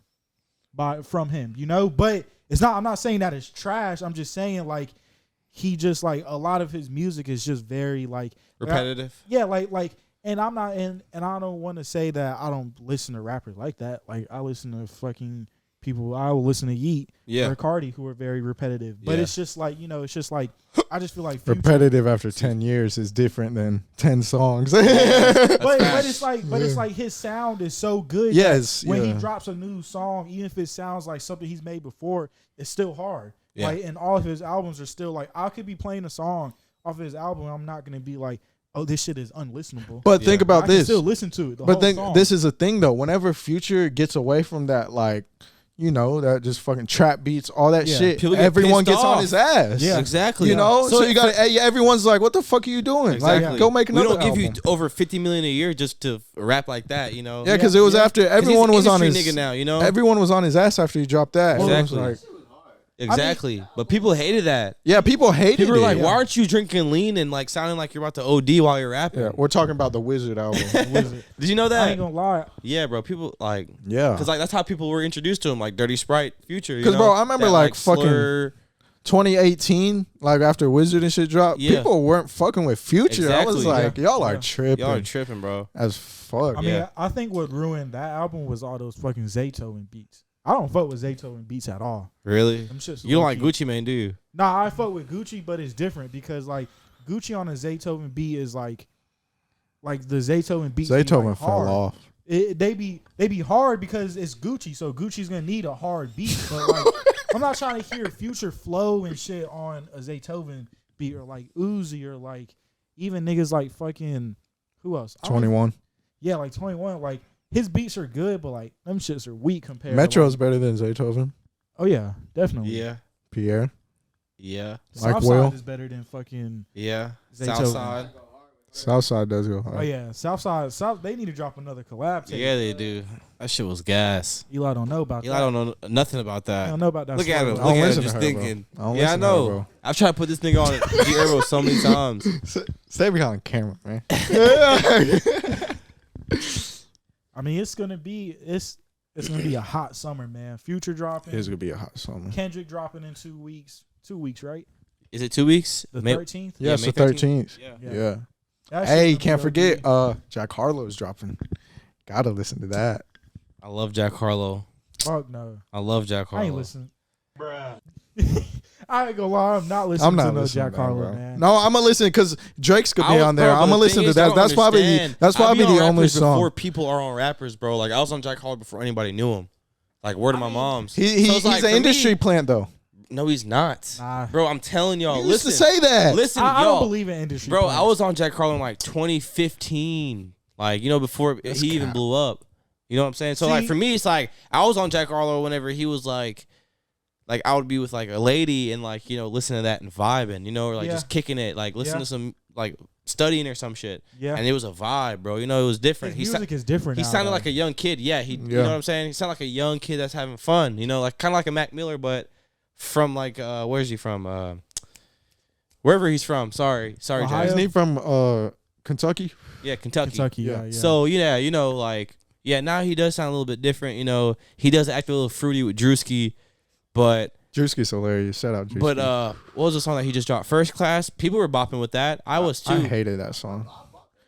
from him, But it's not. I'm not saying that it's trash. I'm just saying like he just like a lot of his music is just very like Repetitive. yeah, like, and I'm not, and I don't want to say that I don't listen to rappers like that. Like, I listen to fucking people. I will listen to Yeet Yeah. or Cardi, who are very repetitive. But Yeah. it's just like, it's just like, I just feel like Future, Repetitive after 10 years is different than 10 songs. but facts. it's like his sound is so good. Yes, that when he yeah. drops a new song, even if it sounds like something he's made before, it's still hard. Yeah. Like, and all of his albums are still like, I could be playing a song off of his album, and I'm not gonna be like, oh, this shit is unlistenable. But think Yeah. about I can this. still listen to it. The But whole then song. this is a thing though. Whenever Future gets away from that, like, that just fucking trap beats, all that Yeah. shit, People get everyone pissed gets on off. his ass. Yeah. Exactly. So you got to, everyone's like, what the fuck are you doing? Exactly. Like, go make We another don't give you album. over $50 million a year just to rap like that, Yeah, because it was Yeah. after 'Cause everyone he's was an on his industry nigga now, Everyone was on his ass after he dropped that. It was Exactly. like- Exactly. But people hated that. yeah, people hated People it. were like, yeah. why aren't you drinking lean and like sounding like you're about to OD while you're rapping? Yeah, we're talking about the Wizard album. Wizard. Did you know I that? ain't gonna lie. Yeah, bro. People like, Yeah. because like that's how people were introduced to him, like Dirty Sprite, Future. 'Cause, bro, I remember, That, like, fucking- slur. 2018, like after Wizard and shit dropped, Yeah. people weren't fucking with Future. I was Exactly. like, y'all are Yeah. tripping Y'all are tripping, bro. as fuck. I mean, Yeah. I think what ruined that album was all those fucking Zaytoven beats. I don't fuck with Zaytoven beats at all. Really? Them shits You don't like low-key. Gucci Mane, do you? Nah, I fuck with Gucci, but it's different because like Gucci on a Zaytoven beat is like the Zaytoven beats. be, Zaytoven like, fell hard. off. They be hard because it's Gucci, so Gucci's gonna need a hard beat. But like, I'm not trying to hear Future flow and shit on a Zaytoven beat or like Uzi or like even niggas like fucking who else? I don't 21. Yeah, like 21. Like his beats are good, but like them shits are weak compared. Metro's to, like, better than Zaytoven. oh yeah, definitely. Yeah. Pierre. Yeah. Mike Southside Will. is better than fucking. Yeah. Zaytoven. Southside. Southside does go hard. Oh yeah, Southside. They need to drop another collab tape. Yeah, they do. That shit was gas. Eli don't know about Eli that. don't know nothing about I that. don't know about that. Look at him. song. I don't Look at listen him to just her, thinking. bro. I don't Yeah, I listen to her, know. bro. I've tried to put this nigga on G Herbo so many times. Stay behind the camera, man. I mean, it's gonna be a hot summer, man. Future dropping. It's gonna be a hot summer. Kendrick dropping in 2 weeks. 2 weeks, right? Is it 2 weeks? The May- 13th. Yeah, it's May the 13th. Yeah. Yeah. That shit Hey, gonna you can't be forget, OD. Jack Harlow's dropping. Gotta listen to that. I love Jack Harlow. Fuck no. I love Jack I ain't Harlow. listening. I ain't gonna lie. I'm not listening I'm not to no listening Jack to that, Harlow, bro. man. No, I'm gonna listen because Drake's gonna be I was- on there. bro, but I'm gonna the listen thing to is, that. y'all don't That's probably understand. that's I be probably on the only rappers song. Before people are on rappers, bro. Like I was on Jack Harlow before anybody knew him. Like word of my mom's. So He's it's like, an for industry me- plant though. No, he's not. Nah. Bro, I'm telling y'all. You used Listen, to say that. listen, I y'all. don't believe in industry. Bro, plans. I was on Jack Harlow in like 2015. Like, before That's he even cap. blew up. You know what I'm saying? So, See- like, for me, it's like, I was on Jack Harlow whenever he was like, I would be with like a lady and like, listen to that and vibing, or like Yeah. just kicking it, like listen Yeah. to some like studying or some shit. Yeah. And it was a vibe, bro. You know, it was different. His music is different. He now, sounded though. like a young kid. Yeah, you know what I'm saying? He sounded like a young kid that's having fun. You know, like kind of like a Mac Miller, but from like where's he from? Wherever he's from. Sorry, Ohio? Jack. Isn't he from Kentucky? Yeah, Kentucky. Kentucky. Yeah. So yeah, you know, like now he does sound a little bit different. You know, he does act a little fruity with Drewski, but. Drewski's hilarious. Shout out Drewski. But what was the song that he just dropped? First Class. People were bopping with that. I was too. I hated that song.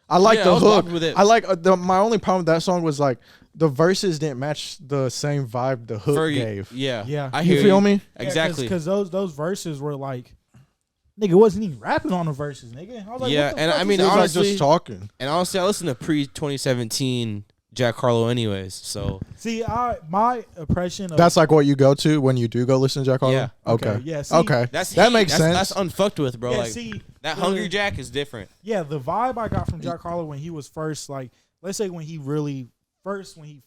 I like Yeah, I the was hook. bopping with it. I like my only problem with that song was like the verses didn't match the same vibe the hook gave. Yeah, Yeah. I You hear feel me? Exactly. Because those verses were like, nigga wasn't even rapping on the verses, nigga. I was like, Yeah, what the and fuck I is mean, He this? was like honestly- just talking. And honestly, I listened to pre-2017 Jack Harlow anyways. So See, my impression of That's like what you go to when you do go listen to Jack Harlow? Yeah. Okay. Yeah, see, Okay. that's that heat. makes sense. That's unfucked with, bro. yeah, Like see, that the- Hungry Jack is different. Yeah, the vibe I got from Jack Harlow when he was first, like, let's say when he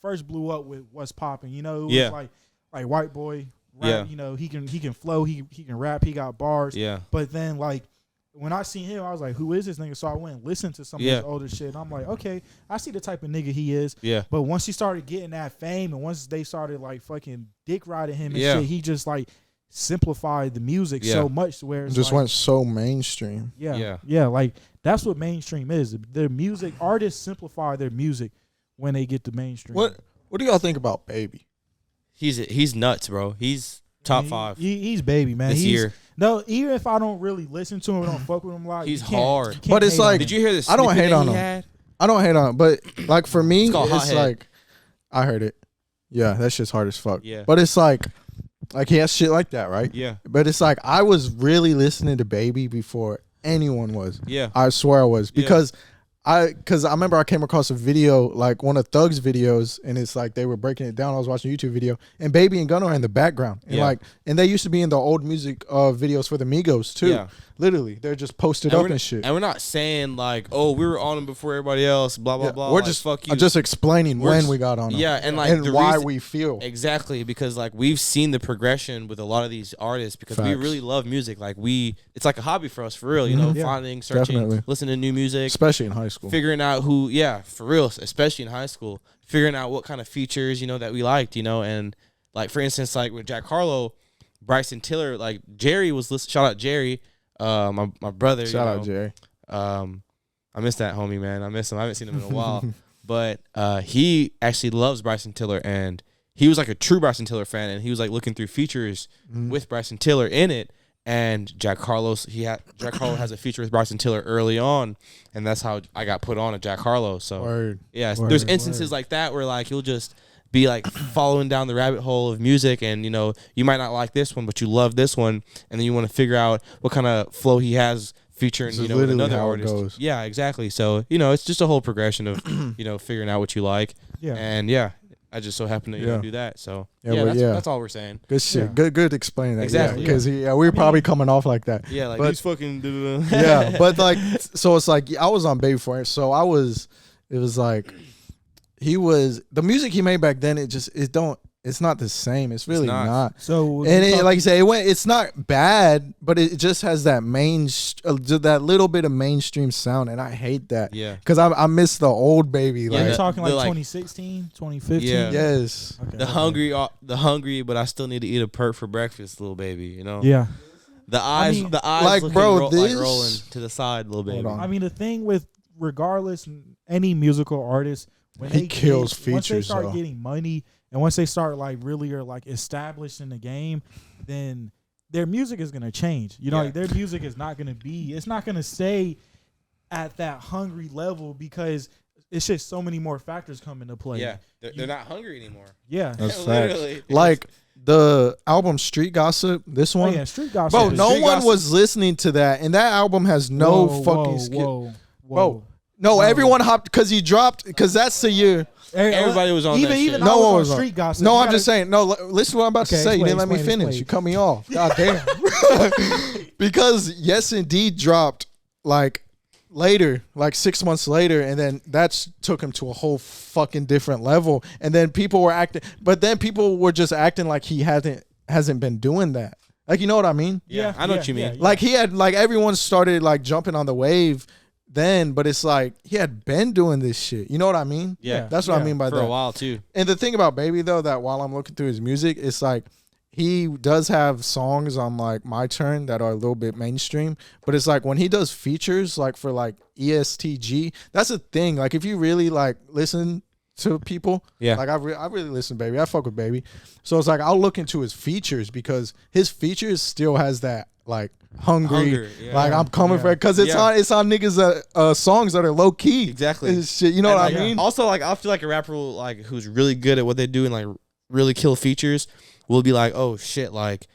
first blew up with What's Poppin', you know, it was Yeah. like white boy, rap, Yeah. you know, he can flow, he can rap, he got bars. Yeah. But then like when I seen him, I was like, who is this nigga? So I went and listened to some of Yeah. his older shit. And I'm like, okay, I see the type of nigga he is. Yeah. But once he started getting that fame and once they started like fucking dick riding him and Yeah. shit, he just like simplified the music Yeah. so much to where it's just like, went so mainstream. yeah, like that's what mainstream is. Their music artists simplify their music when they get to mainstream. What do y'all think about Baby? He's nuts, bro. He's top He- 5 he's baby, man. this He's, year. No, even if I don't really listen to him, I don't fuck with him a lot. He's you can't- hard. you can't But it's hate on like- him. Did you hear this? I don't hate on him. Had? I don't hate on it, but like for me, It's called it's Hothead. like I heard it. Yeah, that shit's hard as fuck. Yeah. But it's like he has shit like that, right? Yeah. But it's like I was really listening to Baby before anyone was. Yeah. I swear I was Yeah. because I remember I came across a video, like one of Thug's videos, and it's like they were breaking it down. I was watching a YouTube video, and Baby and Gunna are in the background, and Yeah. and they used to be in the old music videos for the Migos too. Yeah. Literally, they're just posted And up we're- and shit. And we're not saying like, oh, we were on him before everybody else, blah blah Yeah, blah. we're like, just fuck you. just explaining We're when just- we got on them. Yeah, and like and the why reason- we feel. Exactly, because like we've seen the progression with a lot of these artists because we Facts. really love music. Like it's like a hobby for us for real, you know, Mhm. Yeah. finding, searching, Definitely. listening to new music, Especially in high school. figuring out who, for real, especially in high school, figuring out what kind of features, you know, that we liked, you know, and like for instance, like with Jack Harlow, Bryson Tiller, like Jerry was shout out Jerry, my brother. Shout you out know. Jerry. I miss that homie, man. I miss him. I haven't seen him in a while. But he actually loves Bryson Tiller, and he was like a true Bryson Tiller fan, and he was like looking through features with Bryson Tiller in it. And Jack Harlow has a feature with Bryson Tiller early on, and that's how I got put on to Jack Harlow. So Word. yeah, Word, there's instances like that where like you'll just be like following down the rabbit hole of music, and you know you might not like this one, but you love this one, and then you want to figure out what kind of flow he has featuring, This you is know, with literally another how it artist. goes. Yeah, exactly. So you know, it's just a whole progression of you know figuring out what you like, Yeah. and I just so happen to Yeah. do that. So Yeah, yeah, but that's all we're saying. Good shit. Yeah. Good explaining that. Exactly, Because we're probably coming off like that. Yeah, like But- these fucking Yeah, but like, so it's like I was on Baby for it. So it was like the music he made back then. It's not the same. It's really not. not. So And like you say, it's not bad, but it just has that that little bit of mainstream sound, and I hate that. Yeah. Because I miss the old Baby. Yeah, you're Like, the- talking like like- 2016, 2015. Yeah. yes. Okay, the okay. hungry, but I still need to eat a perk for breakfast, little baby. You know. Yeah. The eyes, mean, like like, bro, like this- rolling to the side, little baby. Hold on. I mean, the thing with regardless any musical artist, when He they kills once they features, start though. getting money and once they start like really are like established in the game, then their music is gonna change. You know, Yeah. like their music is not gonna it's not gonna stay at that hungry level because it's just so many more factors come into play. Yeah, they're not hungry anymore. Yeah. That's Literally. facts. Like the album Street Gossip, this Oh one. yeah, Street Gossip. Bro, is- no Street one Gossip- was listening to that, and that album has no Whoa, fucking whoa, skill. whoa. Bro, no, everyone hopped because he dropped because that's the year. Everybody was on that even shit. I No one was was on on. Street Gossip. No, You I'm gotta- just saying. No, listen to what I'm about to Okay, say. You explain, didn't let me explain, finish. explain. You cut me off. God damn. Because Yes Indeed dropped like later, like 6 months later, and then that's took him to a whole fucking different level. And then people were just acting like he hasn't been doing that. Like, you know what I mean? Yeah, I know what you mean. yeah. Like he had, like everyone started like jumping on the wave then, but it's like he had been doing this shit. You know what I mean? Yeah. That's what I mean by For that. a while too. And the thing about Baby though, that while I'm looking through his music, it's like he does have songs on like My Turn that are a little bit mainstream, but it's like when he does features like for like ESTG, that's a thing. Like if you really like listen to people, Yeah. like I really listen to Baby. I fuck with Baby. So it's like I'll look into his features because his features still has that like hungry, yeah. like I'm coming for it because it's Yeah. on niggas songs that are low key. Exactly. And shit, you know And, what like, I mean? Also, like I feel like a rapper like who's really good at what they do and like really kill features will be like, oh shit, like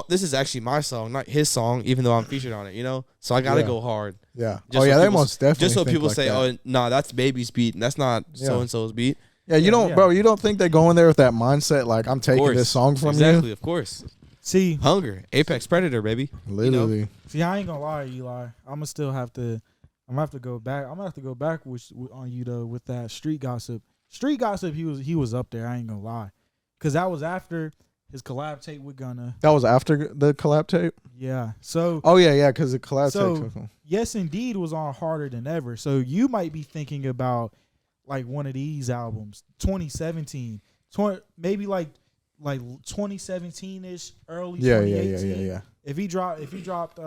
this is actually my song, not his song, even though I'm featured on it. You know, so I gotta Yeah. go hard. Yeah. Just Oh yeah, so they people- most definitely. Just so think people like say, that. oh no, that's Baby's beat, and that's not Yeah. so and so's beat. Yeah, you don't, yeah. bro. You don't think they go in there with that mindset, like I'm Of taking course. this song from Exactly, of course. See, Hunger, Apex Predator, baby. you. Literally. I ain't gonna lie, Eli. I'm gonna still have to. I'm gonna have to go back. I'm gonna have to go back on you though with that street gossip. Street gossip, he was up there. I ain't gonna lie, because that was after his collab tape with Gunna. That was after the collab tape. Yeah. So Oh yeah, because the collab So- tape took him. Yes, indeed, was on Harder Than Ever. So you might be thinking about like one of these albums, 2017, maybe like 2017 ish, early Yeah, 2018. yeah. If he dropped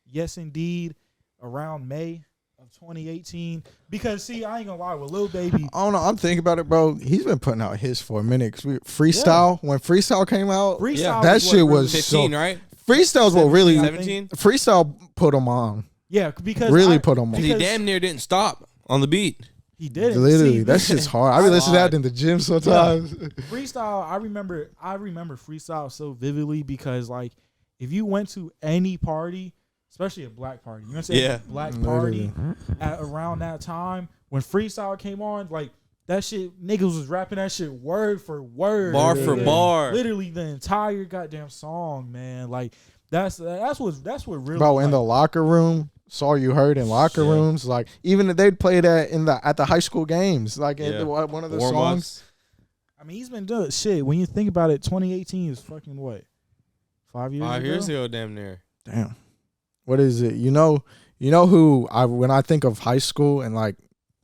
Yes Indeed around May of 2018, because see, I ain't gonna lie, with Lil Baby, I don't know. I'm thinking about it, bro. He's been putting out his for a minute. 'Cause Freestyle, when Freestyle came out, freestyle, that was what shit really- was 15, so, right? Freestyle's what really 17. Freestyle put him on. yeah, because Really put him on. He because damn near didn't stop on the beat. he did Literally, that shit's hard. I be listening to that hard. in the gym sometimes. Freestyle, I remember freestyle so vividly because like if you went to any party, especially a black party, you know what I'm saying? Yeah. A black Literally. party at around that time when freestyle came on, like that shit, niggas was rapping that shit word for word, Bar for nigga. bar. literally the entire goddamn song, man. Like that's what really Bro, in like, the locker room, saw you heard in locker Yeah. rooms, like even if they'd play that at the high school games, like Yeah. one of the Warm-ups. songs. I mean, he's been doing shit. When you think about it, 2018 is fucking what? 5 years 5 ago? years ago, damn near. Damn. What is it? You know who when I think of high school and like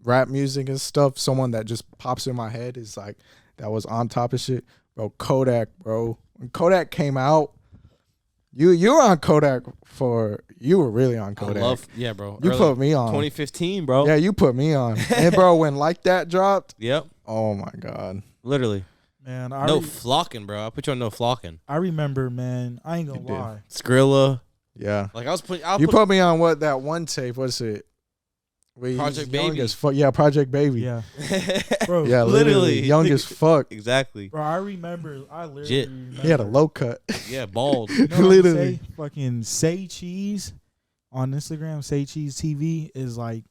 rap music and stuff, someone that just pops in my head is like that was on top of shit. Bro, Kodak, bro. When Kodak came out, you were on Kodak you were really on Kodak. Yeah, bro. You Early put me on. 2015, bro. Yeah, you put me on. And bro, when Like That dropped, Yep. oh my God. Literally. Man, No flocking, bro. I put you on no flocking. I remember, man. I ain't gonna You did. lie. Skrilla. Yeah. Like I was putting. You put me on what that one tape, what's it? Where Project he's young Baby. as fuck. Yeah, Project Baby. Yeah, bro. Yeah, literally young as fuck. Exactly. Bro, I literally Jit. remember. He had a low cut. Yeah, bald. You know what I'm literally. say? Fucking Say Cheese on Instagram. Say Cheese TV is like,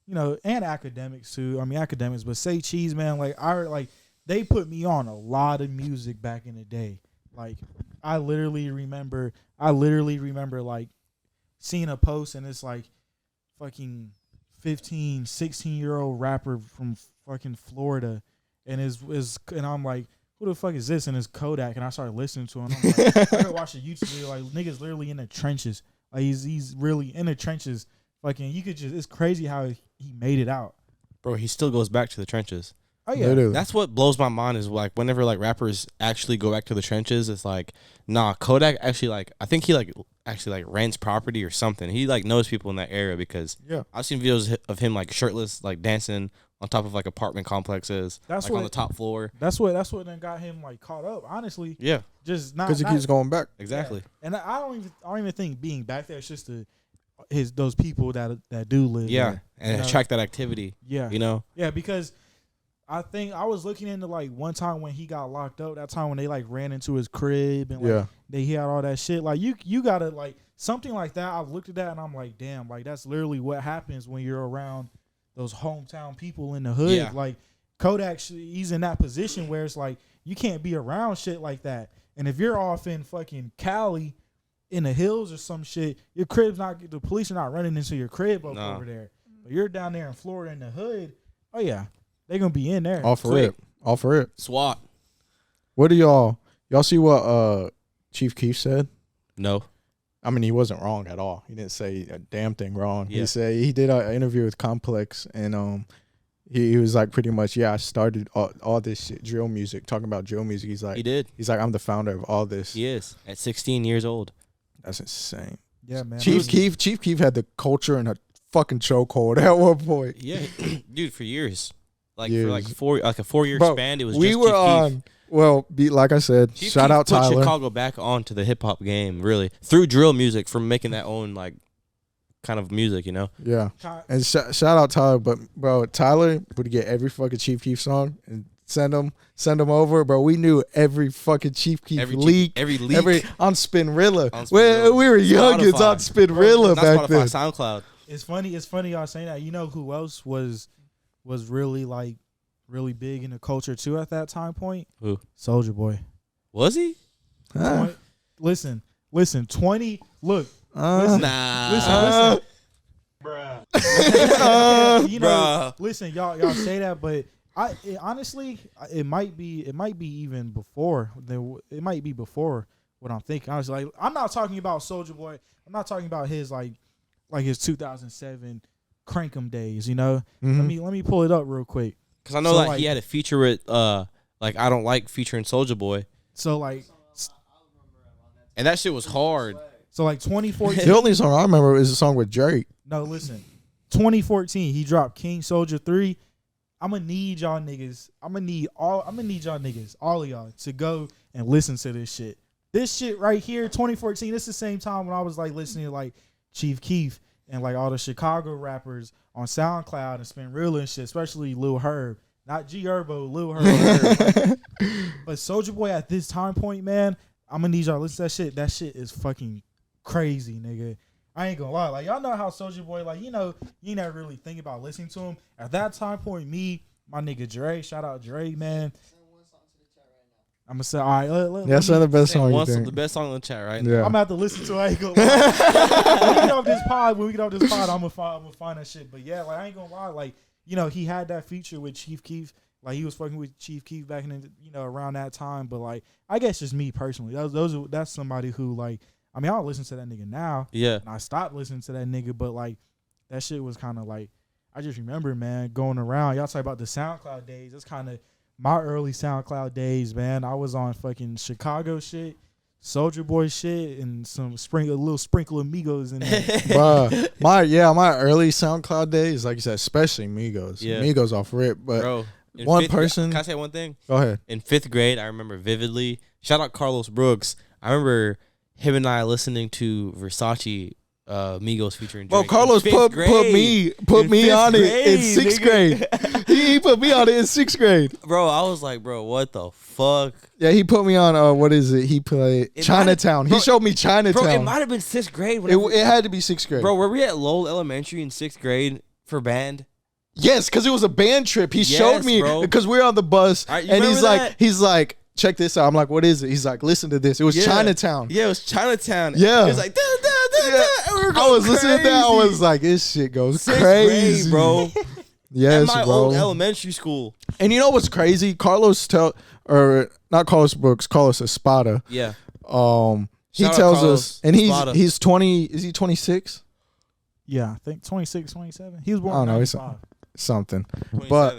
you know, and academics too. I mean, academics, but Say Cheese, man. Like they put me on a lot of music back in the day. Like I literally remember like seeing a post and it's like fucking 15, 16-year-old rapper from fucking Florida and and I'm like, who the fuck is this? And it's Kodak, and I started listening to him. And I'm like, I started watching YouTube video, like niggas literally in the trenches. Like he's really in the trenches. Fucking, you could just, it's crazy how he made it out. Bro, he still goes back to the trenches. Oh yeah, Literally. That's what blows my mind is like whenever like rappers actually go back to the trenches, it's like, nah, Kodak actually like I think he like actually like rents property or something. He like knows people in that area because Yeah. I've seen videos of him like shirtless, like dancing on top of like apartment complexes. That's like what on the top floor. That's what then got him like caught up. Honestly, Yeah, just not Because he keeps going back. exactly. And I don't even think being back there. It's just those people that do live. Yeah, there. and You know? attract that activity. Yeah, You know, yeah, because I think I was looking into like one time when he got locked up. That time when they like ran into his crib and like Yeah. he had all that shit. Like you gotta like something like that. I looked at that and I'm like, damn, like that's literally what happens when you're around those hometown people in the hood. Yeah. Like Kodak, he's in that position where it's like you can't be around shit like that. And if you're off in fucking Cali in the hills or some shit, your crib's not, the police are not running into your crib over there. But you're down there in Florida in the hood. Oh yeah, they're gonna be in there. Off for Quick. it. Off for it. SWAT. What do y'all see what Chief Keef said? No. I mean, he wasn't wrong at all. He didn't say a damn thing wrong. Yeah. He said he did an interview with Complex, and he was like pretty much, I started all this shit, drill music, talking about drill music. He's like, He did. He's like, I'm the founder of all this. He is at 16 years old. That's insane. Yeah, man. Chief Keef had the culture in a fucking chokehold at one point. Yeah, dude, for years, for Years. like a 4-year Bro, span, it was we just were Chief on. Keef. Well, like I said, Chief shout Keef out put Tyler. Chicago back onto the hip hop game, really, through drill music, from making that own like kind of music, you know. Yeah, and shout out Tyler, but bro, Tyler would get every fucking Chief Keef song and send them over, bro. We knew every fucking Chief Keef leak, every on Spinrilla. On We Spinrilla. were youngins on Spinrilla Not back Spotify, then. SoundCloud. It's funny y'all saying that. You know who else was really like really big in the culture too at that time point? Who? Soulja Boy. Was he? Huh? Listen. 20. Look. Nah. Listen. You know, Bruh. listen, y'all say that, but honestly, it might be even before. It might be before what I'm thinking. I was like, I'm not talking about Soulja Boy. I'm not talking about his like his 2007 Crankum days. You know, Mhm. let me pull it up real quick. Because I know So, that like- he had a feature with like I Don't Like featuring Soulja Boy, So like and that shit was hard. 2014. The only song I remember is a song with Drake. No, listen. 2014, he dropped King Soldier 3. I'ma need y'all niggas, all of y'all to go and listen to this shit. This shit right here, 2014, this is the same time when I was like listening to like Chief Keef and like all the Chicago rappers on SoundCloud and Spinrilla and shit, especially Lil Herb. Not G Herbo, Lil Herb. But Soulja Boy at this time point, man, I'ma need y'all to listen to that shit. That shit is fucking crazy, nigga. I ain't gonna lie. Like, y'all know how Soulja Boy, like, you know, you never really think about listening to him. At that time point, my nigga Dre, shout out Dre, man. I'm gonna say, all right, That's the best song you Once think. the best song in the chat, right? Yeah. I'm gonna have to listen to it. I ain't gonna lie. When we get off this pod, I'm gonna find that shit. But yeah, like, I ain't gonna lie. Like, you know, he had that feature with Chief Keef. Like, he was fucking with Chief Keef back in the, you know, around that time. But like, I guess just me personally, that's somebody who, like, I mean, I don't listen to that nigga now. Yeah. And I stopped listening to that nigga, but like, that shit was kind of like, I just remember, man, going around. Y'all talk about the SoundCloud days. That's kind of my early SoundCloud days, man. I was on fucking Chicago shit, Soulja Boy shit, and a little sprinkle of Migos in there. Bruh, my early SoundCloud days, like you said, especially Migos. Yeah. Migos off rip, but Bro, in one fifth- person. Can I say one thing? Go ahead. In 5th grade, I remember vividly. Shout out Carlos Brooks. I remember him and I listening to Versace, Migos featuring Drake. Bro, Carlos in fifth put me In on fifth it in grade, 6th grade. He put me on it in 6th grade. Bro, I was like, bro, what the fuck? Yeah, he put me on. What is it? He played It Chinatown. bro, He showed me Chinatown. Bro, it might have been 6th grade. It had to be 6th grade. Bro, were we at Lowell Elementary in 6th grade for band? Yes, because it was a band trip. He Yes, showed me bro. because we were on the bus, All right, you and remember he's like, check this out. I'm like, what is it? He's like, listen to this. It was Yeah. Chinatown. Yeah, it was Chinatown. Yeah. It was like, da, da, da, Yeah. da. And we were I going was listening to that. I crazy. was like, this shit goes 6th crazy, grade, bro. Yes, At my bro. old elementary school. And you know what's crazy? Carlos not Carlos Brooks, Carlos Espada. Yeah. He Shout out tells Carlos us, and Espada. he's 20. Is he 26? Yeah, I think 26, 27. He was I born don't in know. He's 95. something. 27. But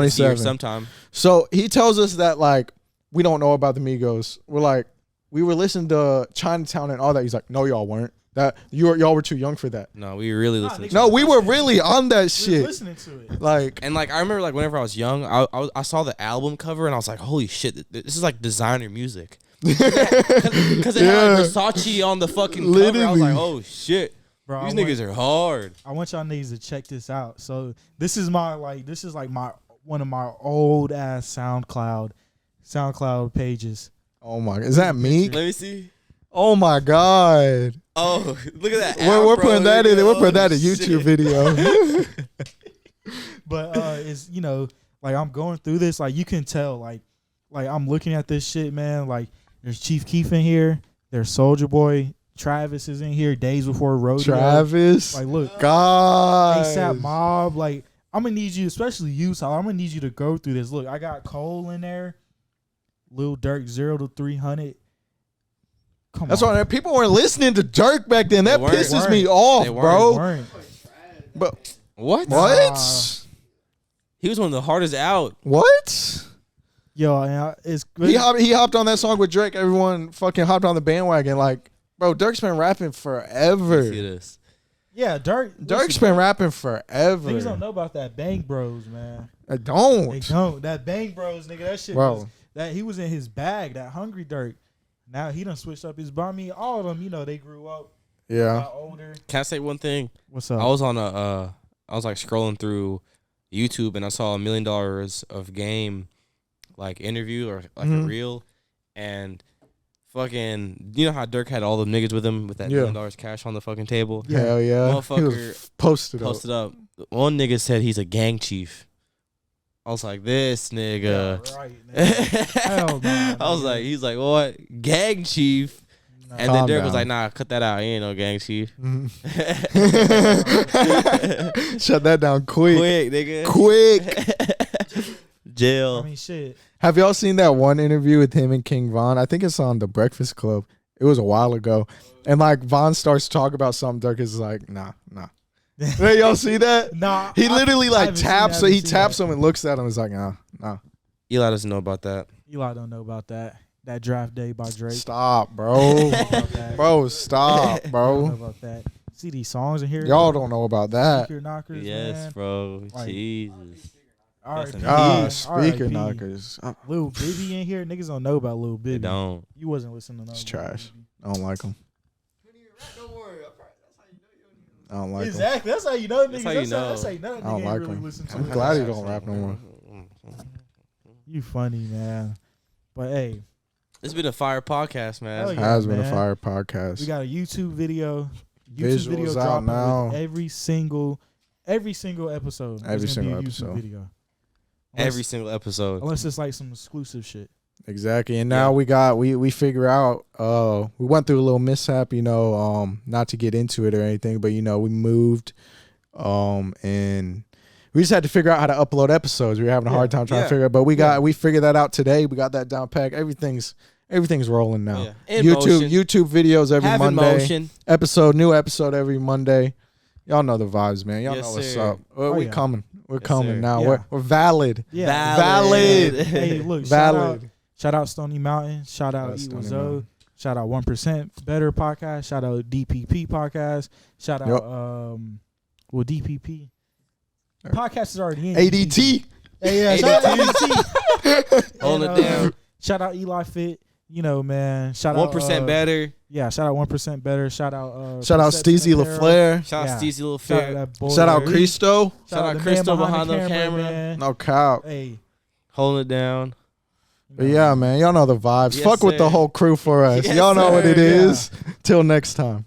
This year 27. sometime. So he tells us that like we don't know about the Migos. We're like, we were listening to Chinatown and all that. He's like, no, y'all weren't. That y'all were too young for that. No, we were really listening. nigga. to No, it. we were really on that We were shit. listening to it. Like, And like I remember, like whenever I was young, I saw the album cover and I was like, "Holy shit, this is like designer music." Because it had like Versace on the fucking cover. I was Literally. like, "Oh shit, Bro, these I niggas are hard." I want y'all niggas to check this out. So this is my one of my old ass SoundCloud pages. oh my, is that Meek? Let me see. Oh my god, Oh, look at that. we're afro, putting that in. nigga. We're putting that Oh, in YouTube shit. video. But it's, you know, like I'm going through this, like you can tell, like I'm looking at this shit, man. Like there's Chief Keef in here, there's Soulja Boy, Travis is in here, Days Before Rodeo. Travis, Like look, God, ASAP Mob. Like I'm gonna need you, especially you, Tyler. I'm gonna need you to go through this. Look, I got Cole in there, Lil Durk 0 to 300, Come That's on. why people weren't listening to Dirk back then. That weren't. pisses me They off, weren't. bro. Weren't. But What? what? He was one of the hardest out. What? Yo, yeah, it's He hopped on that song with Drake. Everyone fucking hopped on the bandwagon. Like, bro, Dirk's been rapping forever. See this. Yeah, Dirk's listen, been rapping forever. Niggas don't know about that Bang Bros, man. I don't. They don't. That Bang Bros, nigga, that shit Bro. was that he was in his bag, that Hungry Dirk. Now he done switched up his me. All of them, you know, they grew up, Yeah. got older. Can I say one thing? What's up? I was on I was like scrolling through YouTube and I saw $1 million of Game like interview or like a reel, and fucking, you know how Dirk had all the niggas with him with that $1 million cash on the fucking table. Hell yeah. Motherfucker He was posted up. One nigga said he's a gang chief. I was like, this nigga. Yeah, right, nigga. Hell no, I was nigga. like, he's like, what? Gang chief? Nah. And then Calm Dirk was down. like, nah, cut that out. He ain't no gang chief. Shut that down quick. Quick, nigga. Quick. Jail. I mean, shit. Have y'all seen that one interview with him and King Von? I think it's on The Breakfast Club. It was a while ago. And like Von starts to talk about something. Dirk is like, nah. Hey, y'all see that? Nah, He literally I like haven't seen taps. that, So he haven't seen taps that. him and looks at him. He's like, nah. Eli doesn't know about that. Eli don't know about that. That Draft Day by Drake. Stop, bro. Don't know about that. Bro, stop, Don't know bro. about that. See these songs in here. Y'all don't know about that. Speaker knockers, Yes, man. bro. Like, Jesus. R.I.P. God, speaker R.I.P. knockers. Lil Bibby in here. Niggas don't know about Lil They Bibby. don't. You wasn't listening to no It's Lil trash. Bibby. I don't like him. I don't like him. Exactly. That's how you know niggas. That's how you know. That's how you know that I don't nigga like ain't really him. listen to I'm it. glad he don't rap no more. You funny, man. But hey, It's been a fire podcast, man. Hell yeah. Has been a man. fire we podcast. got a YouTube video. Visuals out dropping now. with every single episode. Every There's gonna be single a YouTube episode. Video. Every single episode. Unless it's like some exclusive shit. Exactly. And now we figure out we went through a little mishap, not to get into it or anything, but we moved and we just had to figure out how to upload episodes. We were having a hard time trying to figure it, but we figured that out today. We got that down pat. Everything's rolling now. Yeah. In motion. YouTube videos every Have Monday. emotion. New episode every Monday. Y'all know the vibes, man. Y'all Yes, know what's sir. up. We yeah. coming. We're Yes, coming sir. now. Yeah. We're valid. Yeah. Valid. Hey, look, Valid. shout out Stony Mountain. Shout out Stony EATWITZO. Mountain. Shout out 1% Better Podcast. Shout out DPP Podcast. Shout out DPP. Podcast is already in. ADT. Hey, yeah, shout out ADT. Hold And, it down. Shout out Eli Fit. Man. Shout out 1% better. Yeah, shout out 1% Better. Shout out Shout out Perception Steezy Apparel. LaFleur. Shout out Yeah. Steezy Little Shout out Fair. that boy. Shout out Cristo. Shout out the Crystal man behind the camera. man. No cap. Hey. Holding it down. But yeah, man, y'all know the vibes. Yes, Fuck with the sir. whole crew for us. Yes, y'all know what sir. it is. Till next time.